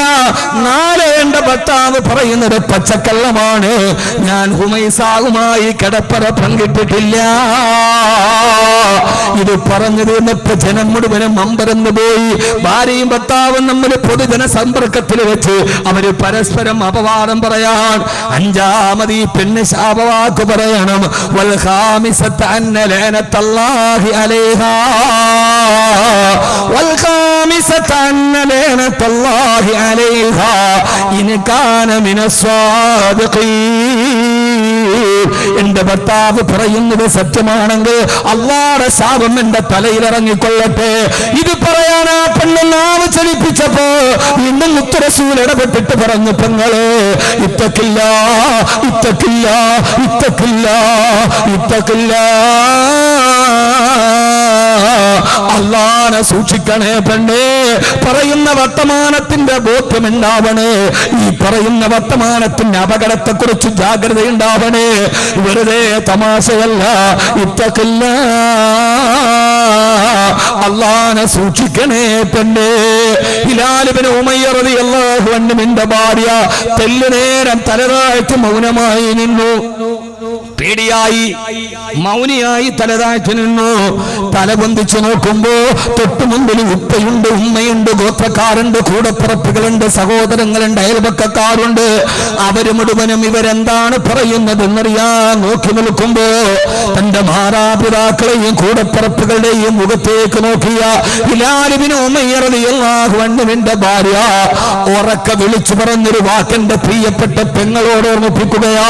[SPEAKER 1] നാല്, എന്റെ ഭർത്താവ് പറയുന്നത് പച്ചക്കള്ളമാണ്, ഞാൻ ഹുമൈസാവുമായി കിടപ്പറ പങ്കിട്ടിട്ടില്ല. ഇത് പറഞ്ഞു തീർന്നപ്പോ ജനം മുഴുവനും അമ്പരന്ന് പോയി. ഭാര്യയും ഭർത്താവും നമ്മൾ പൊതുജന സമ്പർക്കത്തിൽ വെച്ച് അവര് പരസ്പരം അപവാദം പറയാൻ. അഞ്ചാമത് ഈ പെണ്ണ് ശാപവാക്ക് പറയണം. വൽ ഖാമിസത അന്ന ലഅനത്തല്ലാഹി അലൈഹാ വൽ ഖാമിസത അന്ന ലഅനത്തല്ലാഹി അലൈഹാ ഇൻ കാന മിനസ് സാദിഖീൻ. എന്റെ ഭർത്താവ് പറയുന്നത് സത്യമാണെങ്കിൽ അല്ലാഹുവിന്റെ ശാപം എന്റെ തലയിൽ ഇറങ്ങിക്കൊള്ളട്ടെ. ഇത് പറയാൻ ആ പെണ്ണ് നാവ് ചലിപ്പിച്ചപ്പോ വീണ്ടും മുത്ത് റസൂൽ ഇടപെട്ടിട്ട് പറഞ്ഞു, പെങ്ങളെ ഇത്തക്കില്ല ഇത്തക്കില്ല ഇത്തക്കില്ല ഇത്തക്കില്ല, അല്ലാഹുവിനെ സൂക്ഷിക്കണേ പെണ്ണേ. പറയുന്ന വർത്തമാനത്തിന്റെ ബോധ്യമുണ്ടാവണേ. ഈ പറയുന്ന വർത്തമാനത്തിന്റെ അപകടത്തെ കുറിച്ച് ജാഗ്രത ഉണ്ടാവണേ. വെറുതെ തമാശയല്ല. ഇത്തക്കില്ല, അല്ലാഹുവിനെ സൂക്ഷിക്കണേ പെണ്ണേ. ഹിലാൽ ഇബ്നു ഉമയ്യ റളിയല്ലാഹു അൻഹുവിന്റെ ഭാര്യ തെല്ലുനേരം തലതാഴ്ത്തി മൗനമായി നിന്നു. പേടിയായി മൗനിയായി തലതാഴ്ത്തി നിന്നു. തലബന്ധിച്ചു നോക്കുമ്പോ തൊട്ടു മുമ്പിൽ ഉപ്പയുണ്ട്, ഉമ്മയുണ്ട്, ഗോത്രക്കാരുണ്ട്, കൂടപ്പിറപ്പുകളുണ്ട്, സഹോദരങ്ങളുണ്ട്, അയൽപക്കക്കാരുണ്ട്. അവര് മുഴുവനും ഇവരെന്താണ് പറയുന്നതെന്നറിയാൻ നോക്കി നിൽക്കുമ്പോ തന്റെ മാതാപിതാക്കളെയും കൂടപ്പിറപ്പുകളുടെയും മുഖത്തേക്ക് നോക്കിയ ഹിലാൽ ഇബ്നു ഉമയ്യ റളിയല്ലാഹു അൻഹുവിന്റെ ഭാര്യ ഉറക്കെ വിളിച്ചു പറഞ്ഞൊരു വാക്കെന്റെ പ്രിയപ്പെട്ട പെങ്ങളോട് ഓർമ്മിപ്പിക്കുകയാ.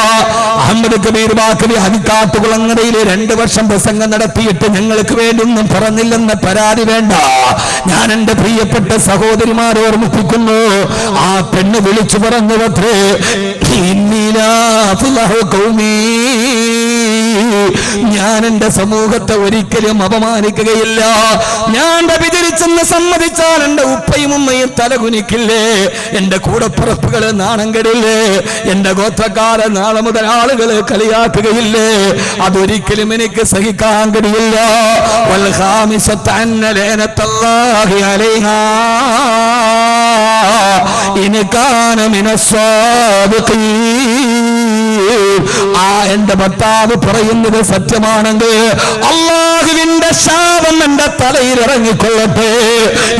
[SPEAKER 1] അഹമ്മദ് കബീർ ബാക്കവി ഹരിക്കാട്ടുകുളങ്ങരയിലെ 2 വർഷം പ്രസംഗം നടത്തിയിട്ട് ഞങ്ങൾക്ക് വേണ്ടി ഒന്നും പറഞ്ഞില്ലെന്ന പരാതി വേണ്ട. ഞാൻ എന്റെ പ്രിയപ്പെട്ട സഹോദരിമാരെ ഓർമ്മിപ്പിക്കുന്നു. ആ പെണ്ണ് വിളിച്ചു പറഞ്ഞതത്രേ, ഞാൻ എന്റെ സമൂഹത്തെ ഒരിക്കലും അപമാനിക്കുകയില്ല. ഞാൻ വ്യഭിചരിച്ചെന്ന് സമ്മതിച്ചാൽ എന്റെ ഉപ്പയും ഉമ്മയും തലകുനിക്കില്ലേ? എന്റെ കൂടപ്പിറപ്പുകള് നാണം കെടില്ലേ? എന്റെ ഗോത്രക്കാരെ നാളെ മുതൽ ആളുകള് കളിയാക്കുകയില്ലേ? അതൊരിക്കലും എനിക്ക് സഹിക്കാൻ കഴിയില്ല. ആ എന്റെ ഭർത്താവ് പറയുന്നത് സത്യമാണെങ്കിൽ അല്ലാഹുവിന്റെ ശാപം എന്റെ തലയിൽ ഇറങ്ങിക്കൊള്ളട്ടെ.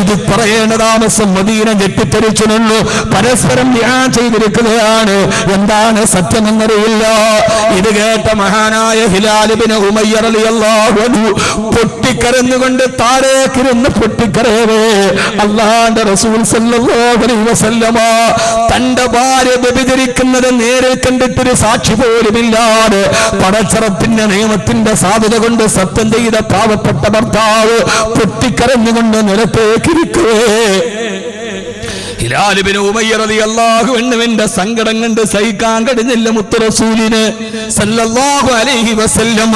[SPEAKER 1] ഇത് പറയേണ്ട താമസം മദീന ഞെട്ടിത്തെറിച്ചു നിന്നു. പരസ്പരം ഞാൻ ചെയ്തിരിക്കുകയാണ്. എന്താണ് സത്യമെന്നറിയില്ല. ഇത് കേട്ട മഹാനായ ഹിലാൽ ഇബ്നു ഉമയ്യ റളിയല്ലാഹു അൻഹു പൊട്ടിക്കരഞ്ഞുകൊണ്ട് താഴേക്കിരുന്ന് പൊട്ടിക്കരയവേ അല്ലാഹുവിന്റെ റസൂൽ സല്ലല്ലാഹു അലൈഹി വസല്ലമ തന്റെ ഭാര്യ വ്യഭിചരിക്കുന്നത് നേരെ കണ്ടിട്ടൊരു സാക്ഷി പോലുമില്ലാതെ പടച്ചറപ്പിന്റെ നിയമത്തിന്റെ സാധുത കൊണ്ട് സത്യം ചെയ്ത പാവപ്പെട്ട ഭർത്താവ് പൊട്ടിക്കരഞ്ഞുകൊണ്ട് നിലത്തേക്കിരിക്കവേ ഹിലാൽ ഇബ്നു ഉമയ്യ റളിയല്ലാഹു അൻഹുവിന്റെ സങ്കടം കണ്ട് സഹിക്കാൻ കഴിഞ്ഞില്ല മുത്ത് റസൂലിന് സല്ലല്ലാഹു അലൈഹി വസല്ലം.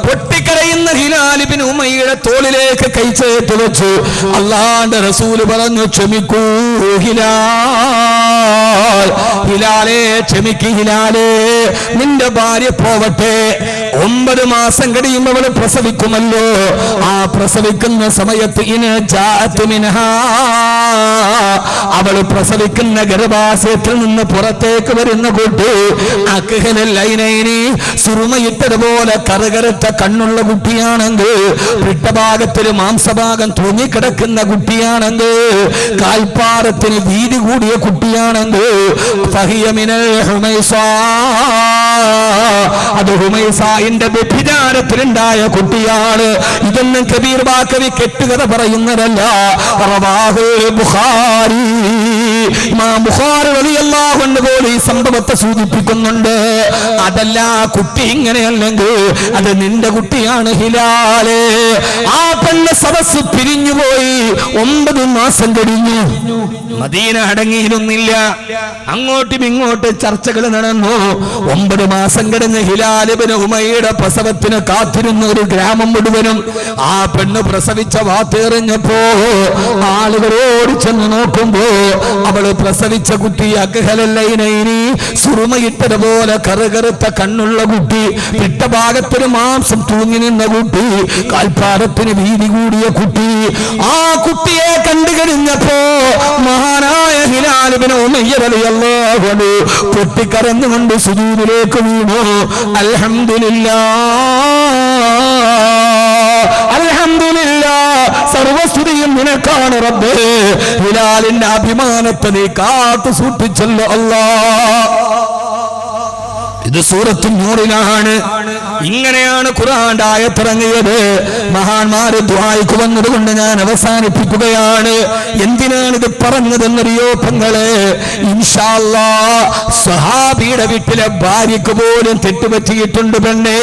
[SPEAKER 1] പൊട്ടിക്കരയുന്ന ഹിലാൽ ഇബ്നു ഉമയ്യയുടെ തോളിലേക്ക് കൈ ചേർത്ത് വെച്ചു. അല്ലാഹുവിന്റെ റസൂൽ പറഞ്ഞു, ക്ഷമിക്കൂ ഹിലാൽ, ഹിലാലേ ക്ഷമിക്ക് ഹിലാലേ, നിന്റെ ഭാര്യ പോവട്ടെ. 9 മാസം കഴിയുമ്പോൾ അവൾ പ്രസവിക്കുമല്ലോ. ആ പ്രസവിക്കുന്ന സമയത്ത് അവൾ പ്രസവിക്കുന്ന ഗർഭാശയത്തിൽ നിന്ന് പുറത്തേക്ക് വരുന്ന കുട്ടി അക്ഹലൈനൈനി സുറുമയിട്ടതുപോലെ കറുകറുത്ത കണ്ണുള്ള കുട്ടിയാണെങ്കിൽ, പിട്ടഭാഗത്തിൽ മാംസഭാഗം തൂങ്ങിക്കിടക്കുന്ന കുട്ടിയാണെങ്കിൽ, കാൽപ്പാറത്തിന് വീതി കൂടിയ കുട്ടിയാണെങ്കിൽ അത് ഹുമൈസായിന്റെ വ്യഭിചാരത്തിലുണ്ടായ കുട്ടിയാണ്. ഇതൊന്നും കബീർ ബാക്കവി കെട്ടുകഥ പറയുന്നതല്ല. ബുഖാരി ഇമാം ബുഖാരി റളിയല്ലാഹു അൻഹു പോലും ഈ സംഭവത്തെ സൂചിപ്പിക്കുന്നുണ്ട്. അതല്ല, കുട്ടി ഇങ്ങനെയല്ലെങ്കിൽ അത് നിന്റെ കുട്ടിയാണ് ഹിലാലേ. ആ പെണ്ണ് സദസ്സ് പിരിഞ്ഞുപോയി. 9 മാസം കഴിഞ്ഞു. മദീന അടങ്ങിയിരുന്നില്ല. അങ്ങോട്ടും ഇങ്ങോട്ടും ചർച്ചകൾ നടന്നു. 9 മാസം കഴിഞ്ഞ് ഹിലാൽ ഇബ്നു ഉമയ്യയുടെ പ്രസവത്തിന് കാത്തിരുന്ന ഒരു ഗ്രാമം മുഴുവനും ആ പെണ്ണ് പ്രസവിച്ച വാർത്തയെറിഞ്ഞപ്പോ ആളുകളോട് ചെന്ന് നോക്കുമ്പോ അവള് പ്രസവിച്ച കുട്ടി അക്ഹലൈനൈനി സുറുമയിട്ടതുപോലെ കറുകറുത്ത കണ്ണുള്ള കുട്ടി, പിട്ടഭാഗത്തിന് മാംസം തൂങ്ങി നിന്ന കുട്ടി, കാൽപ്പാദത്തിന് വീതി കൂടിയ കുട്ടി. ആ കുട്ടിയെ കണ്ടു കഴിഞ്ഞപ്പോ മഹാനായ ഹിലാൽ ഇബ്നു ഉമയ്യ റളിയല്ലാഹു അൻഹു പൊട്ടിക്കരഞ്ഞുകൊണ്ട് സുജൂദിലേക്ക് വീണു. അൽഹംദുലില്ലാഹ്, സർവസ്തുതിയും നിനക്കാണ് റബ്ബേ. ഹിലാലിന്റെ അഭിമാനത്തെ നീ കാത്തു സൂക്ഷിച്ചല്ലോ അല്ലാഹ്. ഇത് സൂറത്തുൻ നൂറിലാണ്. ഇങ്ങനെയാണ് ഖുർആന്റെ ആയത്തിറങ്ങിയത്. മഹാന്മാര് ദുആയ്ക്ക് വന്നതുകൊണ്ട് ഞാൻ അവസാനിപ്പിക്കുകയാണ്. എന്തിനാണിത് പറഞ്ഞതെന്നറിയോ പെങ്ങളെ? ഇൻഷാ അല്ലാഹ് സ്വഹാബിയുടെ വീട്ടിലെ ഭാര്യക്ക് പോലും തെറ്റുപറ്റിയിട്ടുണ്ട് പെണ്ണെ.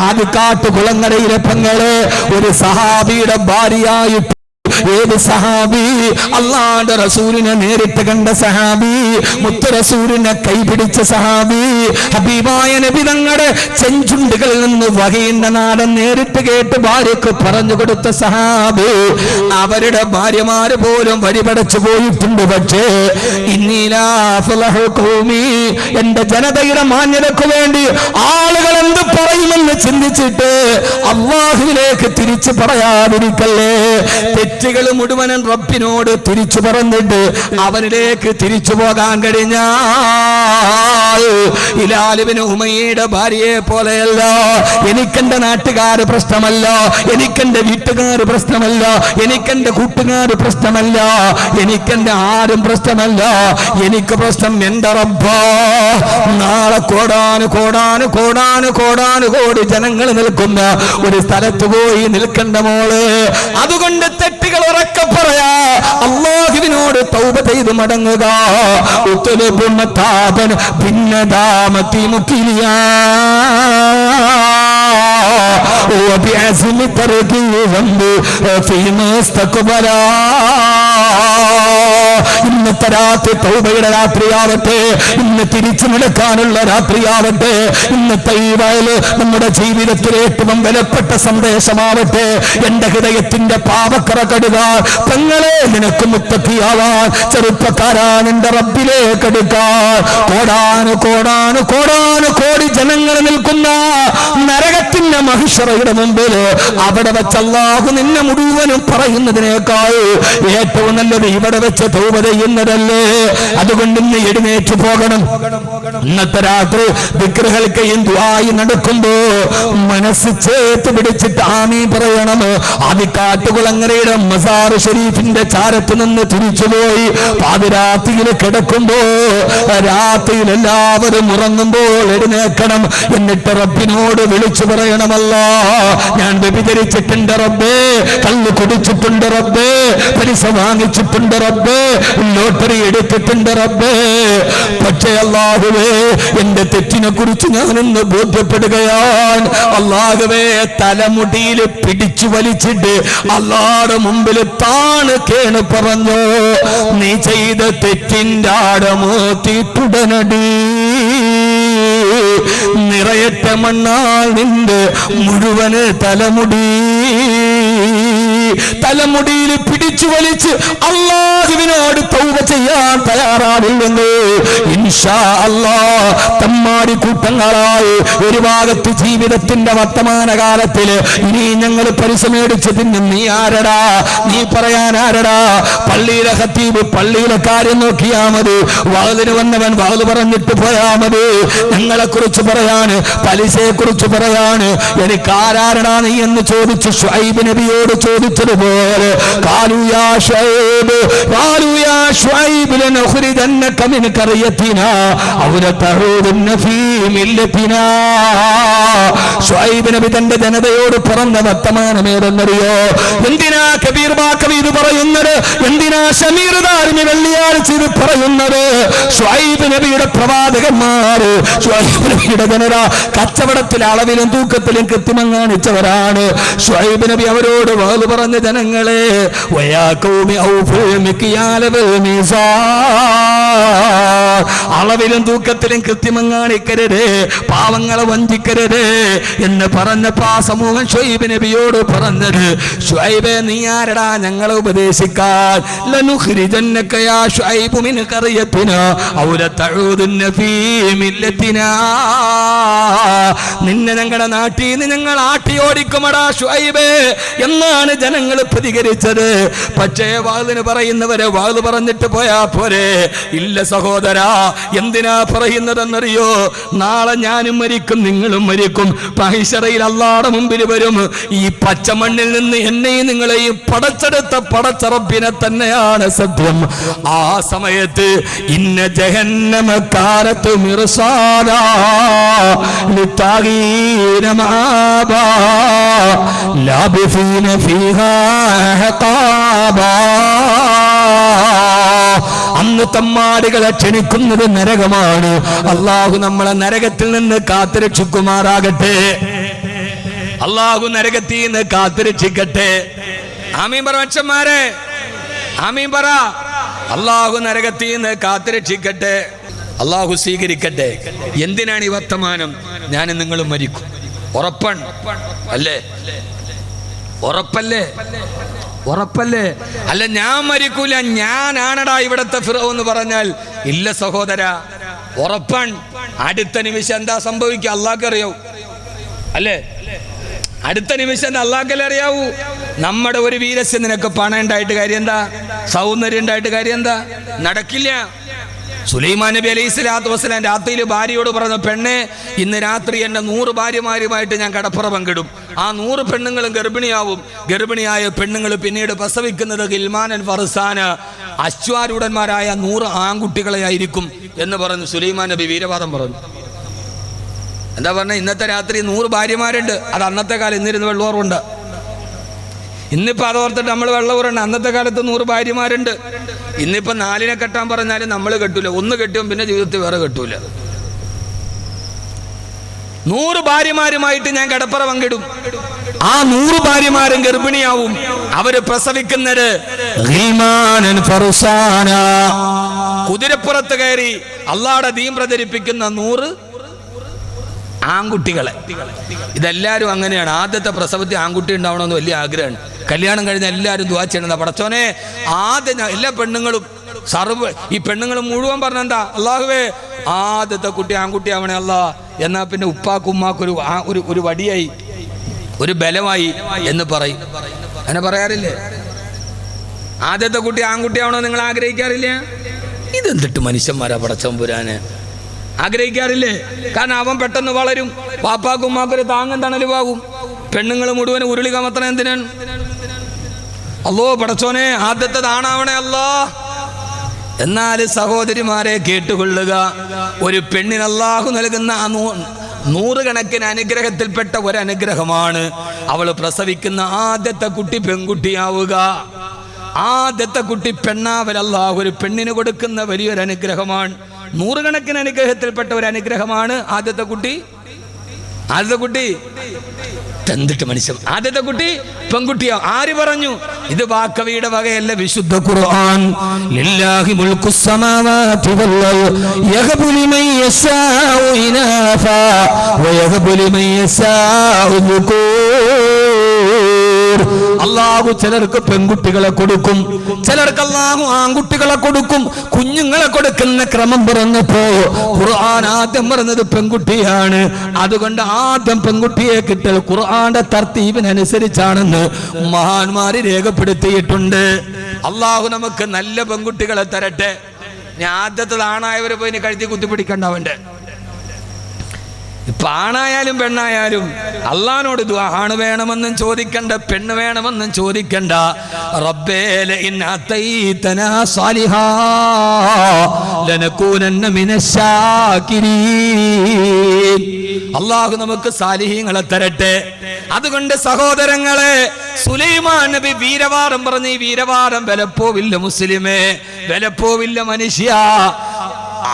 [SPEAKER 1] ആദിക്കാട്ട് കുളങ്ങരയിലെ പെങ്ങളെ ഒരു സഹാബിയുടെ ഭാര്യയായിട്ട് ഏത് സഹാബി? അല്ലാഹുവിന്റെ റസൂലിനെ നേരിട്ട് കണ്ട സഹാബി, മുത്ത് റസൂലിനെ കൈപിടിച്ച സഹാബി, ഹബീബായ നബി തങ്ങളുടെ ചെഞ്ചുണ്ടുകളിൽ നിന്ന് വഹയിന്റെ നാടൻ നേരിട്ട് കേട്ട് ഭാര്യക്ക് പറഞ്ഞു കൊടുത്ത സഹാബി. അവരുടെ ഭാര്യമാര് പോലും വഴിപടച്ചു പോയിട്ടുണ്ട്. പക്ഷേ എന്റെ ജനതയുടെ മാന്യതയ്ക്ക് വേണ്ടി ആളുകൾ എന്ത് പറയുമെന്ന് ചിന്തിച്ചിട്ട് അല്ലാഹുവിലേക്ക് തിരിച്ചു പറയാതിരിക്കല്ലേ. തെറ്റുകൾ മുഴുവനും റബ്ബിനോട് തിരിച്ചു പറഞ്ഞിട്ട് അവനിലേക്ക് തിരിച്ചു പോകാൻ കഴിഞ്ഞാൽ ഹിലാൽ ഇബ്നു ഉമയ്യയുടെ ഭാര്യയെ പോലെയല്ല. എനിക്കെന്റെ നാട്ടുകാര് പ്രശ്നമല്ല, എനിക്കെന്റെ വീട്ടുകാര് പ്രശ്നമല്ല, എനിക്കെന്റെ കൂട്ടുകാര് പ്രശ്നമല്ല, എനിക്കെന്റെ ആരും പ്രശ്നമല്ല. എനിക്ക് പ്രശ്നം എന്റെ റബ്ബാ. നാളെ കോടാനു കോടി ജനങ്ങൾ നിൽക്കുന്ന ഒരു സ്ഥലത്ത് പോയി നിൽക്കണ്ട മോള്. അതുകൊണ്ട് തെറ്റുകൾ ഉറക്കെ പറയാ, അല്ലാഹുവിനോട് തൗബ ചെയ്ത് മടങ്ങുക. ഭിന്നദാമത്തി മുക്കിലിയ ഇന്നത്തെ രാത്രി തൗബയുടെ രാത്രിയാവട്ടെ, ഇന്ന് തിരിച്ചു നടക്കാനുള്ള രാത്രിയാവട്ടെ, ഇന്നത്തെ ഈ വയല് നമ്മുടെ ജീവിതത്തിലെ ഏറ്റവും വിലപ്പെട്ട സന്ദേശമാവട്ടെ. എന്റെ ഹൃദയത്തിന്റെ പാപക്കറ കടുകാൻ പെങ്ങളെ നിനക്ക് മുത്തക്കിയാവാൻ, ചെറുപ്പക്കാരാൻ എന്റെ റബ്ബിലേക്ക് എടുക്കാൻ. കോടാനു കോടി ജനങ്ങൾ നിൽക്കുന്ന നരകത്തിന്റെ മഹിഷറയുടെ മുമ്പിൽ അവിടെ വെച്ച് അല്ലാഹു നിന്നെ മുഴുവനും പറയുന്നതിനേക്കാൾ ഏറ്റവും നല്ലത് ഇവിടെ വെച്ച് തൗബ ചെയ്യുന്നതല്ലേ. അതുകൊണ്ട് ഇന്ന് എഴുന്നേറ്റ് പോകണം. ഇന്നത്തെ രാത്രി ദിക്റുകൾക്കയും ദുആയി നടക്കുമ്പോ മനസ്സ് ചേർത്ത് പിടിച്ചിട്ട് ആമീൻ പറയണം. ആദിക്കാട്ടുകുളങ്ങരയുടെ മസാർ ഷരീഫിന്റെ ചാരത്ത് നിന്ന് തിരിച്ചുപോയി പാതിരാത്രിയിൽ കിടക്കുമ്പോ, രാത്രിയിൽ എല്ലാവരും ഉറങ്ങുമ്പോൾ എഴുന്നേക്കണം. എന്നിട്ട് റബ്ബിനോട് വിളിച്ചു പറയണമല്ലോ, ഞാൻ വ്യഭിചരിച്ചിട്ടുണ്ട് റബ്ബേ, കള്ള് കുടിച്ചിട്ടുണ്ട് റബ്ബേ, പലിശ വാങ്ങിച്ചിട്ടുണ്ട് റബ്ബേ, ലോട്ടറി എടുത്തിട്ടുണ്ട് റബ്ബേ. പക്ഷേ അല്ലാഹുവേ എന്റെ തെറ്റിനെ കുറിച്ച് ഞാനൊന്ന് ബോധ്യപ്പെടുകയാണ്. അല്ലാഹുവേ തലമുടിയിൽ പിടിച്ചു വലിച്ചിട്ട് അല്ലാഹുവിന്റെ മുമ്പിൽ താണ് കേണ് പറഞ്ഞു, നീ ചെയ്ത തെറ്റിന്റെ ആടമോത്തിട്ടുടനടി നിറയറ്റ മണ്ണാൽ നിന്റെ മുഴുവന് തലമുടിയിൽ പിടിച്ചു വലിച്ച് അല്ലാഹുവിനോട് തൗബ ചെയ്യാൻ തയ്യാറാവില്ലെന്ന് ഇൻഷാ അല്ലാഹ് തമ്മാടി കൂട്ടങ്ങളായി ഒരു ഭാഗത്ത് ജീവിതത്തിന്റെ വർത്തമാനകാലത്തില് ഇനി ഞങ്ങൾ പലിശ മേടിച്ചതിന് നീ ആരടാ, നീ പറയാൻ ആരടാ? പള്ളിയിലെ ഖത്തീബ് പള്ളിയിലെ കാര്യം നോക്കിയാ മതി, വാതിന് വന്നവൻ വാത് പറഞ്ഞിട്ട് പോയാ മതി. ഞങ്ങളെ കുറിച്ച് പറയാന്, പലിശയെ കുറിച്ച് പറയാന് എനിക്ക് ആരാരടാ നീ എന്ന് ചോദിച്ചു ശുഐബ് നബിയോട് ചോദിച്ചതുപോലെ ഖാലൂ യാ ശുഐബ് ലനഖ്രിജന്നക മിൻ ഖറിയതിനാ ഔ ലതഊദുന്ന ഫീ മില്ലതിനാ. ശുഐബ് നബി തന്റെ ജനതയോട് പറഞ്ഞ വർത്തമാനമേതെന്നറിയോ? എന്തിനാ കബീർ ബാക്കവി ഇത് പറയുന്നത്? എന്തിനാ ഷമീർ ദാരിമി വെള്ളിയാഴ്ച ഇത് പറയുന്നത്? ശുഐബ് നബിയുടെ പ്രവാചകന്മാർ, ശുഐബ് നബിയുടെ ജനത കച്ചവടത്തിൽ അളവിലും തൂക്കത്തിലും കൃത്രിമം കാണിച്ചവരാണ്. ശുഐബ് നബി അവരോട് വാത് പറഞ്ഞ ജനങ്ങളെ, അളവിലും തൂക്കത്തിലും കൃത്രിമം കാണിക്കരുത്, പാവങ്ങളെ വഞ്ചിക്കരുത് എന്ന് പറഞ്ഞപ്പോ ആ സമൂഹം ശുഐബ് നബിയോട് പറഞ്ഞത്, ശുഐബേ നീ ആരടാ ഞങ്ങളെ ഉപദേശിക്കാൻ? ലനുഖ്രിജന്നക യാ ശുഐബ് മിൻ ഖറിയതിനാ ഔ ലതഊദുന്ന ഫീ മില്ലതിനാ. നിന്നെ ഞങ്ങളുടെ നാട്ടിൽ നിന്ന് ഞങ്ങൾ ആട്ടിയോടിക്കുമടാ ശുഐബേ എന്നാണ് ജനങ്ങൾ പ്രതികരിച്ചത്. പക്ഷേ വാതിന് പറയുന്നവരെ വാത് പറഞ്ഞിട്ട് പോയാ പോരെ? ഇല്ല സഹോദരാ, എന്തിനാ പറയുന്നതെന്നറിയോ? നാളെ ഞാനും മരിക്കും, നിങ്ങളും മരിക്കും. മഹ്ശറയിൽ അല്ലാഹുവിന്റെ മുമ്പിൽ വരും. ഈ പച്ചമണ്ണിൽ നിന്ന് എന്നെയും നിങ്ങളെയും പടച്ചെടുത്ത പടച്ച റബ്ബിനെ തന്നെയാണ് സത്യം. ആ സമയത്ത് ഇന്ന ജഹന്നമ കാനത്ത് മിർസാദാ ലിത്താഗീന മാബാ ലാബിസീന ഫീഹാ ഹഖാബാ. അന്ന് തമ്മാടികളെ ക്ഷണിക്കുന്നത് നരകമാണ്. അല്ലാഹു നമ്മളെ നരകത്തിൽ നിന്ന് കാത്തുരക്ഷിക്കുമാറാകട്ടെ. അല്ലാഹു നരകത്തിൽ നിന്ന് കാത്തുരക്ഷിക്കട്ടെ. ആമീൻ പറ മച്ചന്മാരെ, ആമീൻ പറ. അല്ലാഹു നരകത്തിൽ നിന്ന് കാത്തുരക്ഷിക്കട്ടെ. അല്ലാഹു സ്വീകരിക്കട്ടെ. എന്തിനാണ് ഈ വർത്തമാനം? ഞാനും നിങ്ങളും മരിക്കും, ഉറപ്പാണ് അല്ലേ? ഉറപ്പല്ലേ? ഉറപ്പല്ലേ? അല്ല ഞാൻ മരിക്കൂല, ഞാനാണടാ ഇവിടത്തെ ഫിറഔൻ എന്ന് പറഞ്ഞാൽ ഇല്ല സഹോദര, ഉറപ്പാണ്. അടുത്ത നിമിഷം എന്താ സംഭവിക്കുക അല്ലാഹ്ക്ക് അറിയാവൂ അല്ലേ? അടുത്ത നിമിഷം അല്ലാഹ്ക്കല്ലേ അറിയാവൂ. നമ്മുടെ ഒരു വീരസ്യം നിനക്ക് പണം ഉണ്ടായിട്ട് കാര്യം എന്താ? സൗന്ദര്യം ഉണ്ടായിട്ട് കാര്യം എന്താ? നടക്കില്ല. സുലൈമാൻ നബി അലൈഹി സ്വലാത്തു വസ്സലാം രാത്രിയിൽ ഭാര്യയോട് പറഞ്ഞു, പെണ്ണെ ഇന്ന് രാത്രി എന്നെ 100 ഭാര്യമാരുമായിട്ട് ഞാൻ കടപ്പുറ പങ്കിടും. ആ 100 പെണ്ണുങ്ങളും ഗർഭിണിയാവും. ഗർഭിണിയായ പെണ്ണുങ്ങൾ പിന്നീട് പ്രസവിക്കുന്നത് ഗിൽമാനൻ ഫർസാന, അശ്വാരൂഢന്മാരായ 100 ആൺകുട്ടികളെ ആയിരിക്കും എന്ന് പറഞ്ഞു സുലൈമാൻ നബി വീരവാദം പറഞ്ഞു. എന്താ പറഞ്ഞ? ഇന്നത്തെ രാത്രി 100 ഭാര്യമാരുണ്ട്. അത് അന്നത്തെ കാലം, ഇന്നിരുന്ന് വെള്ളോറുണ്ട്. ഇന്നിപ്പോൾ അതോർത്തിട്ട് നമ്മൾ വെള്ളൂറുണ്ട്. അന്നത്തെ കാലത്ത് 100 ഭാര്യമാരുണ്ട്. ഇന്നിപ്പോൾ 4നെ കെട്ടാൻ പറഞ്ഞാലും നമ്മൾ കെട്ടൂല. 1 കെട്ടും പിന്നെ ജീവിതത്തിൽ വേറെ കെട്ടൂല. 100 ഭാര്യമാരുമായിട്ട് ഞാൻ കടപ്പുറ പങ്കിടും. ആ 100 ഭാര്യമാരും ഗർഭിണിയാവും. അവര് പ്രസവിക്കുന്നത് കുതിരപ്പുറത്ത് കയറി അള്ളാഹുവിന്റെ ദീൻ പ്രചരിപ്പിക്കുന്ന 100 ആൺകുട്ടികളെ. ഇതെല്ലാവരും അങ്ങനെയാണ്. ആദ്യത്തെ പ്രസവത്തിൽ ആൺകുട്ടി ഉണ്ടാവണമെന്ന് വലിയ ആഗ്രഹമാണ്. കല്യാണം കഴിഞ്ഞ എല്ലാവരും ദുആ ചെയ്യണം, പടച്ചോനെ ആദ്യം എല്ലാ പെണ്ണുങ്ങളും ഈ പെണ്ണുങ്ങൾ മുഴുവൻ പറഞ്ഞെന്താ? അല്ലാഹുവേ ആദ്യത്തെ കുട്ടി ആൺകുട്ടി ആവണേ അല്ലാ. എന്നാ പിന്നെ ഉപ്പാക്കും ഉമ്മാക്കൊരു ഒരു വടിയായി, ഒരു ബലമായി എന്ന് പറയും. അങ്ങനെ പറയാറില്ലേ? ആദ്യത്തെ കുട്ടി ആൺകുട്ടി ആവണോ നിങ്ങൾ ആഗ്രഹിക്കാറില്ല? ഇതെന്തിട്ട് മനുഷ്യന്മാരാ പടച്ചോൻ പുരാന് ആഗ്രഹിക്കാറില്ലേ? കാരണം അവൻ പെട്ടെന്ന് വളരും, പാപ്പാക്കും ഉമ്മാക്കൊരു താങ്ങും തണലുമാകും. പെണ്ണുങ്ങൾ മുഴുവൻ ഉരുളി കമത്തണം എന്തിനാണ്? അല്ലോ പടച്ചോനെ ആദ്യത്തേതാണാവണേ അല്ലാ. എന്നാൽ സഹോദരിമാരെ കേട്ടുകൊള്ളുക, ഒരു പെണ്ണിന് അല്ലാഹു നൽകുന്ന 100 കണക്കിന് അനുഗ്രഹത്തിൽപ്പെട്ട ഒരു അനുഗ്രഹമാണ് അവൾ പ്രസവിക്കുന്ന ആദ്യത്തെ കുട്ടി പെൺകുട്ടിയാവുക. ആദ്യത്തെ കുട്ടി പെണ്ണാവൽ അല്ലാഹു ഒരു പെണ്ണിന് കൊടുക്കുന്ന വലിയൊരു അനുഗ്രഹമാണ്. 100 കണക്കിന് അനുഗ്രഹത്തിൽപ്പെട്ട ഒരു അനുഗ്രഹമാണ് ആദ്യത്തെ കുട്ടി. ആദ്യത്തെ കുട്ടി എന്തിട്ട് മനുഷ്യൻ? ആദ്യത്തെ കുട്ടി പെൺകുട്ടിയാ. ആര് പറഞ്ഞു? ഇത് വാക്കവിയുടെ വകയല്ല, വിശുദ്ധ ഖുർആൻ. ലില്ലാഹി മുൽക്കു സമാവാതി വൽ അർദ് യഹബു ലിമൻ യശാഉ ഇനാഫാ വയഹബു ലിമൻ യശാഉ ദുകൂർ. അല്ലാഹു ചിലർക്ക് പെൺകുട്ടികളെ കൊടുക്കും, ചിലർക്ക് അല്ലാഹു ആൺകുട്ടികളെ കൊടുക്കും. കുഞ്ഞുങ്ങളെ കൊടുക്കുന്ന ക്രമം പറഞ്ഞപ്പോ ഖുർആൻ ആദ്യം പറഞ്ഞത് പെൺകുട്ടിയാണ്. അതുകൊണ്ട് ആദ്യം പെൺകുട്ടിയെ കിട്ടൽ ഖുർആന്റെ തർത്തീബിനനുസരിച്ചാണെന്ന് മഹാന്മാര് രേഖപ്പെടുത്തിയിട്ടുണ്ട്. അല്ലാഹു നമുക്ക് നല്ല പെൺകുട്ടികളെ തരട്ടെ. ഞാൻ ആദ്യത്തേതാണായവരെ പോയി കഴുത്തി കുത്തിപ്പിടിക്കണ്ടാവണ്ടേ. ഇപ്പൊ ആണായാലും പെണ്ണായാലും അള്ളാഹിനോട് ദുആ. ആണ് വേണമെന്നും ചോദിക്കണ്ട, പെണ്ണ് വേണമെന്നും ചോദിക്കണ്ട. റബ്ബേ ലഇൻ അതൈതനാ സാലിഹാ ലനകൂനന്ന മിനശ്ശാകിരീൻ. അള്ളാഹു നമുക്ക് സാലിഹീങ്ങളെ തരട്ടെ. അതുകൊണ്ട് സഹോദരങ്ങളെ, സുലൈമാൻ നബി വീരവാദം പറഞ്ഞ് ഈ വീരവാദം വിലപ്പോവില്ല മുസ്ലിമേ, വിലപ്പോവില്ല മനുഷ്യ.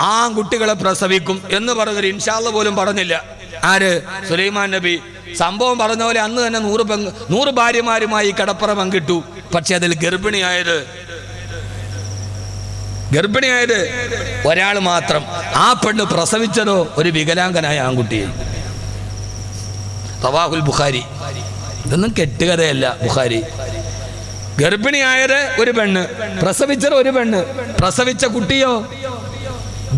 [SPEAKER 1] ആൺകുട്ടികളെ പ്രസവിക്കും എന്ന് പറഞ്ഞൊരു ഇൻഷാ അല്ലാഹ് പോലും പറഞ്ഞില്ല. ആര്? സുലൈമാൻ നബി. സംഭവം പറഞ്ഞ പോലെ അന്ന് തന്നെ 100 ഭാര്യമാരുമായി കടപ്പുറ പങ്കിട്ടു. പക്ഷെ അതിൽ ഗർഭിണിയായത് ഒരാൾ മാത്രം. ആ പെണ്ണ് പ്രസവിച്ചതോ ഒരു വികലാംഗനായ ആൺകുട്ടിയെ. റവാഹുൽ ബുഖാരി. ഇതൊന്നും കെട്ടുകഥയല്ല. ബുഖാരി. ഗർഭിണിയായത് ഒരു പെണ്ണ്, പ്രസവിച്ചത് ഒരു പെണ്ണ്. പ്രസവിച്ച കുട്ടിയോ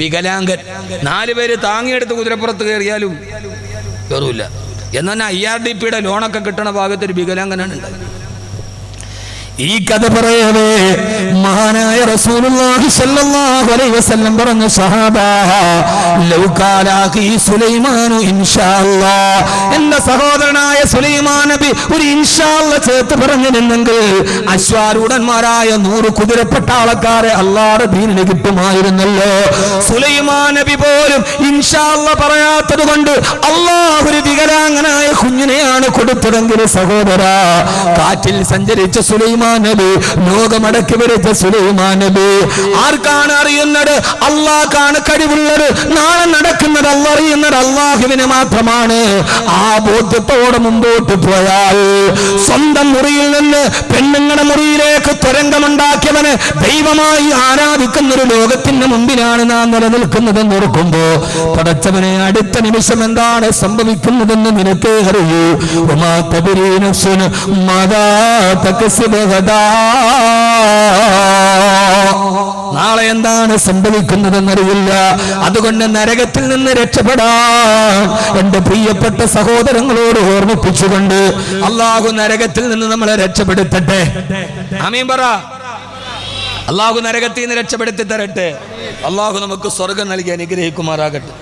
[SPEAKER 1] വികലാംഗൻ. 4 പേര് താങ്ങിയെടുത്ത് കുതിരപ്പുറത്ത് കയറിയാലും കയറൂല. എന്നാൽ IRDPയുടെ ലോണൊക്കെ കിട്ടണ ഭാഗത്ത് ഒരു വികലാംഗനാണ് ഉണ്ടായത്. ഈ കഥ പറയവേ മഹാനായ റസൂലുള്ളാഹി സ്വല്ലല്ലാഹു അലൈഹി വസല്ലം പറഞ്ഞു, സഹാബാ ലൗ കാന അഖീ സുലൈമാനു ഇൻഷാ അല്ലാഹ്, എന്റെ സഹോദരനായ സുലൈമാൻ നബി ഒരു ഇൻഷാ അല്ലാഹ് ചേർത്ത് പറഞ്ഞിരുന്നെങ്കിൽ അശ്വാരൂഢന്മാരായ 100 കുതിരപ്പട്ടാളക്കാരെ അല്ലാഹുവിന്റെ ദീനിന് കിട്ടുമായിരുന്നല്ലോ. സുലൈമാൻ നബി പോലും ഇൻഷാ അല്ലാഹ് പറയാത്തത് കൊണ്ട് അല്ലാഹു ഒരു വികലാംഗനായ കുഞ്ഞിനെയാണ് കൊടുത്തതെങ്കിൽ സഹോദരാ, കാറ്റിൽ സഞ്ചരിച്ച സുലൈമാൻ നബി, ലോകമടക്കി വരച്ച സുലൈമാൻ നബി, ആർക്കാണ് അറിയുന്നത്? അല്ലാഹ്ക്കാണ് കഴിവുള്ളത്. നാളെ നടക്കുന്നത് അല്ലാഹ് അറിയുന്നത് അല്ലാഹുവിന് മാത്രമാണ്. ആ ബോധ്യത്തോടെ മുമ്പോട്ട് പോയാൽ സ്വന്തം മുറിയിൽ നിന്ന് പെണ്ണുങ്ങളുടെ മുറിയിലേക്ക് തുരങ്കമുണ്ടാക്കിയവന് ദൈവമായി ആരാധിക്കുന്ന ഒരു ലോകത്തിന്റെ മുമ്പിലാണ് നാം നിലനിൽക്കുന്നതെന്ന് ഓർക്കുമ്പോ പടച്ചവനെ അടുത്ത നിമിഷം എന്താണ് സംഭവിക്കുന്നതെന്ന് നിനക്ക് അറിയൂ. നാളെ എന്താണ് സംഭവിക്കുന്നതെന്നറിയില്ല. അതുകൊണ്ട് നരകത്തിൽ നിന്ന് രക്ഷപ്പെടാൻ എന്റെ പ്രിയപ്പെട്ട സഹോദരങ്ങളോട് ഓർമ്മിപ്പിച്ചുകൊണ്ട് അല്ലാഹു നരകത്തിൽ നിന്ന് നമ്മളെ രക്ഷപ്പെടുത്തട്ടെ. ആമീൻ പറ. അല്ലാഹു നരകത്തിൽ നിന്ന് രക്ഷപ്പെടുത്തി തരട്ടെ. അല്ലാഹു നമുക്ക് സ്വർഗം നൽകി അനുഗ്രഹിക്കുമാറാകട്ടെ.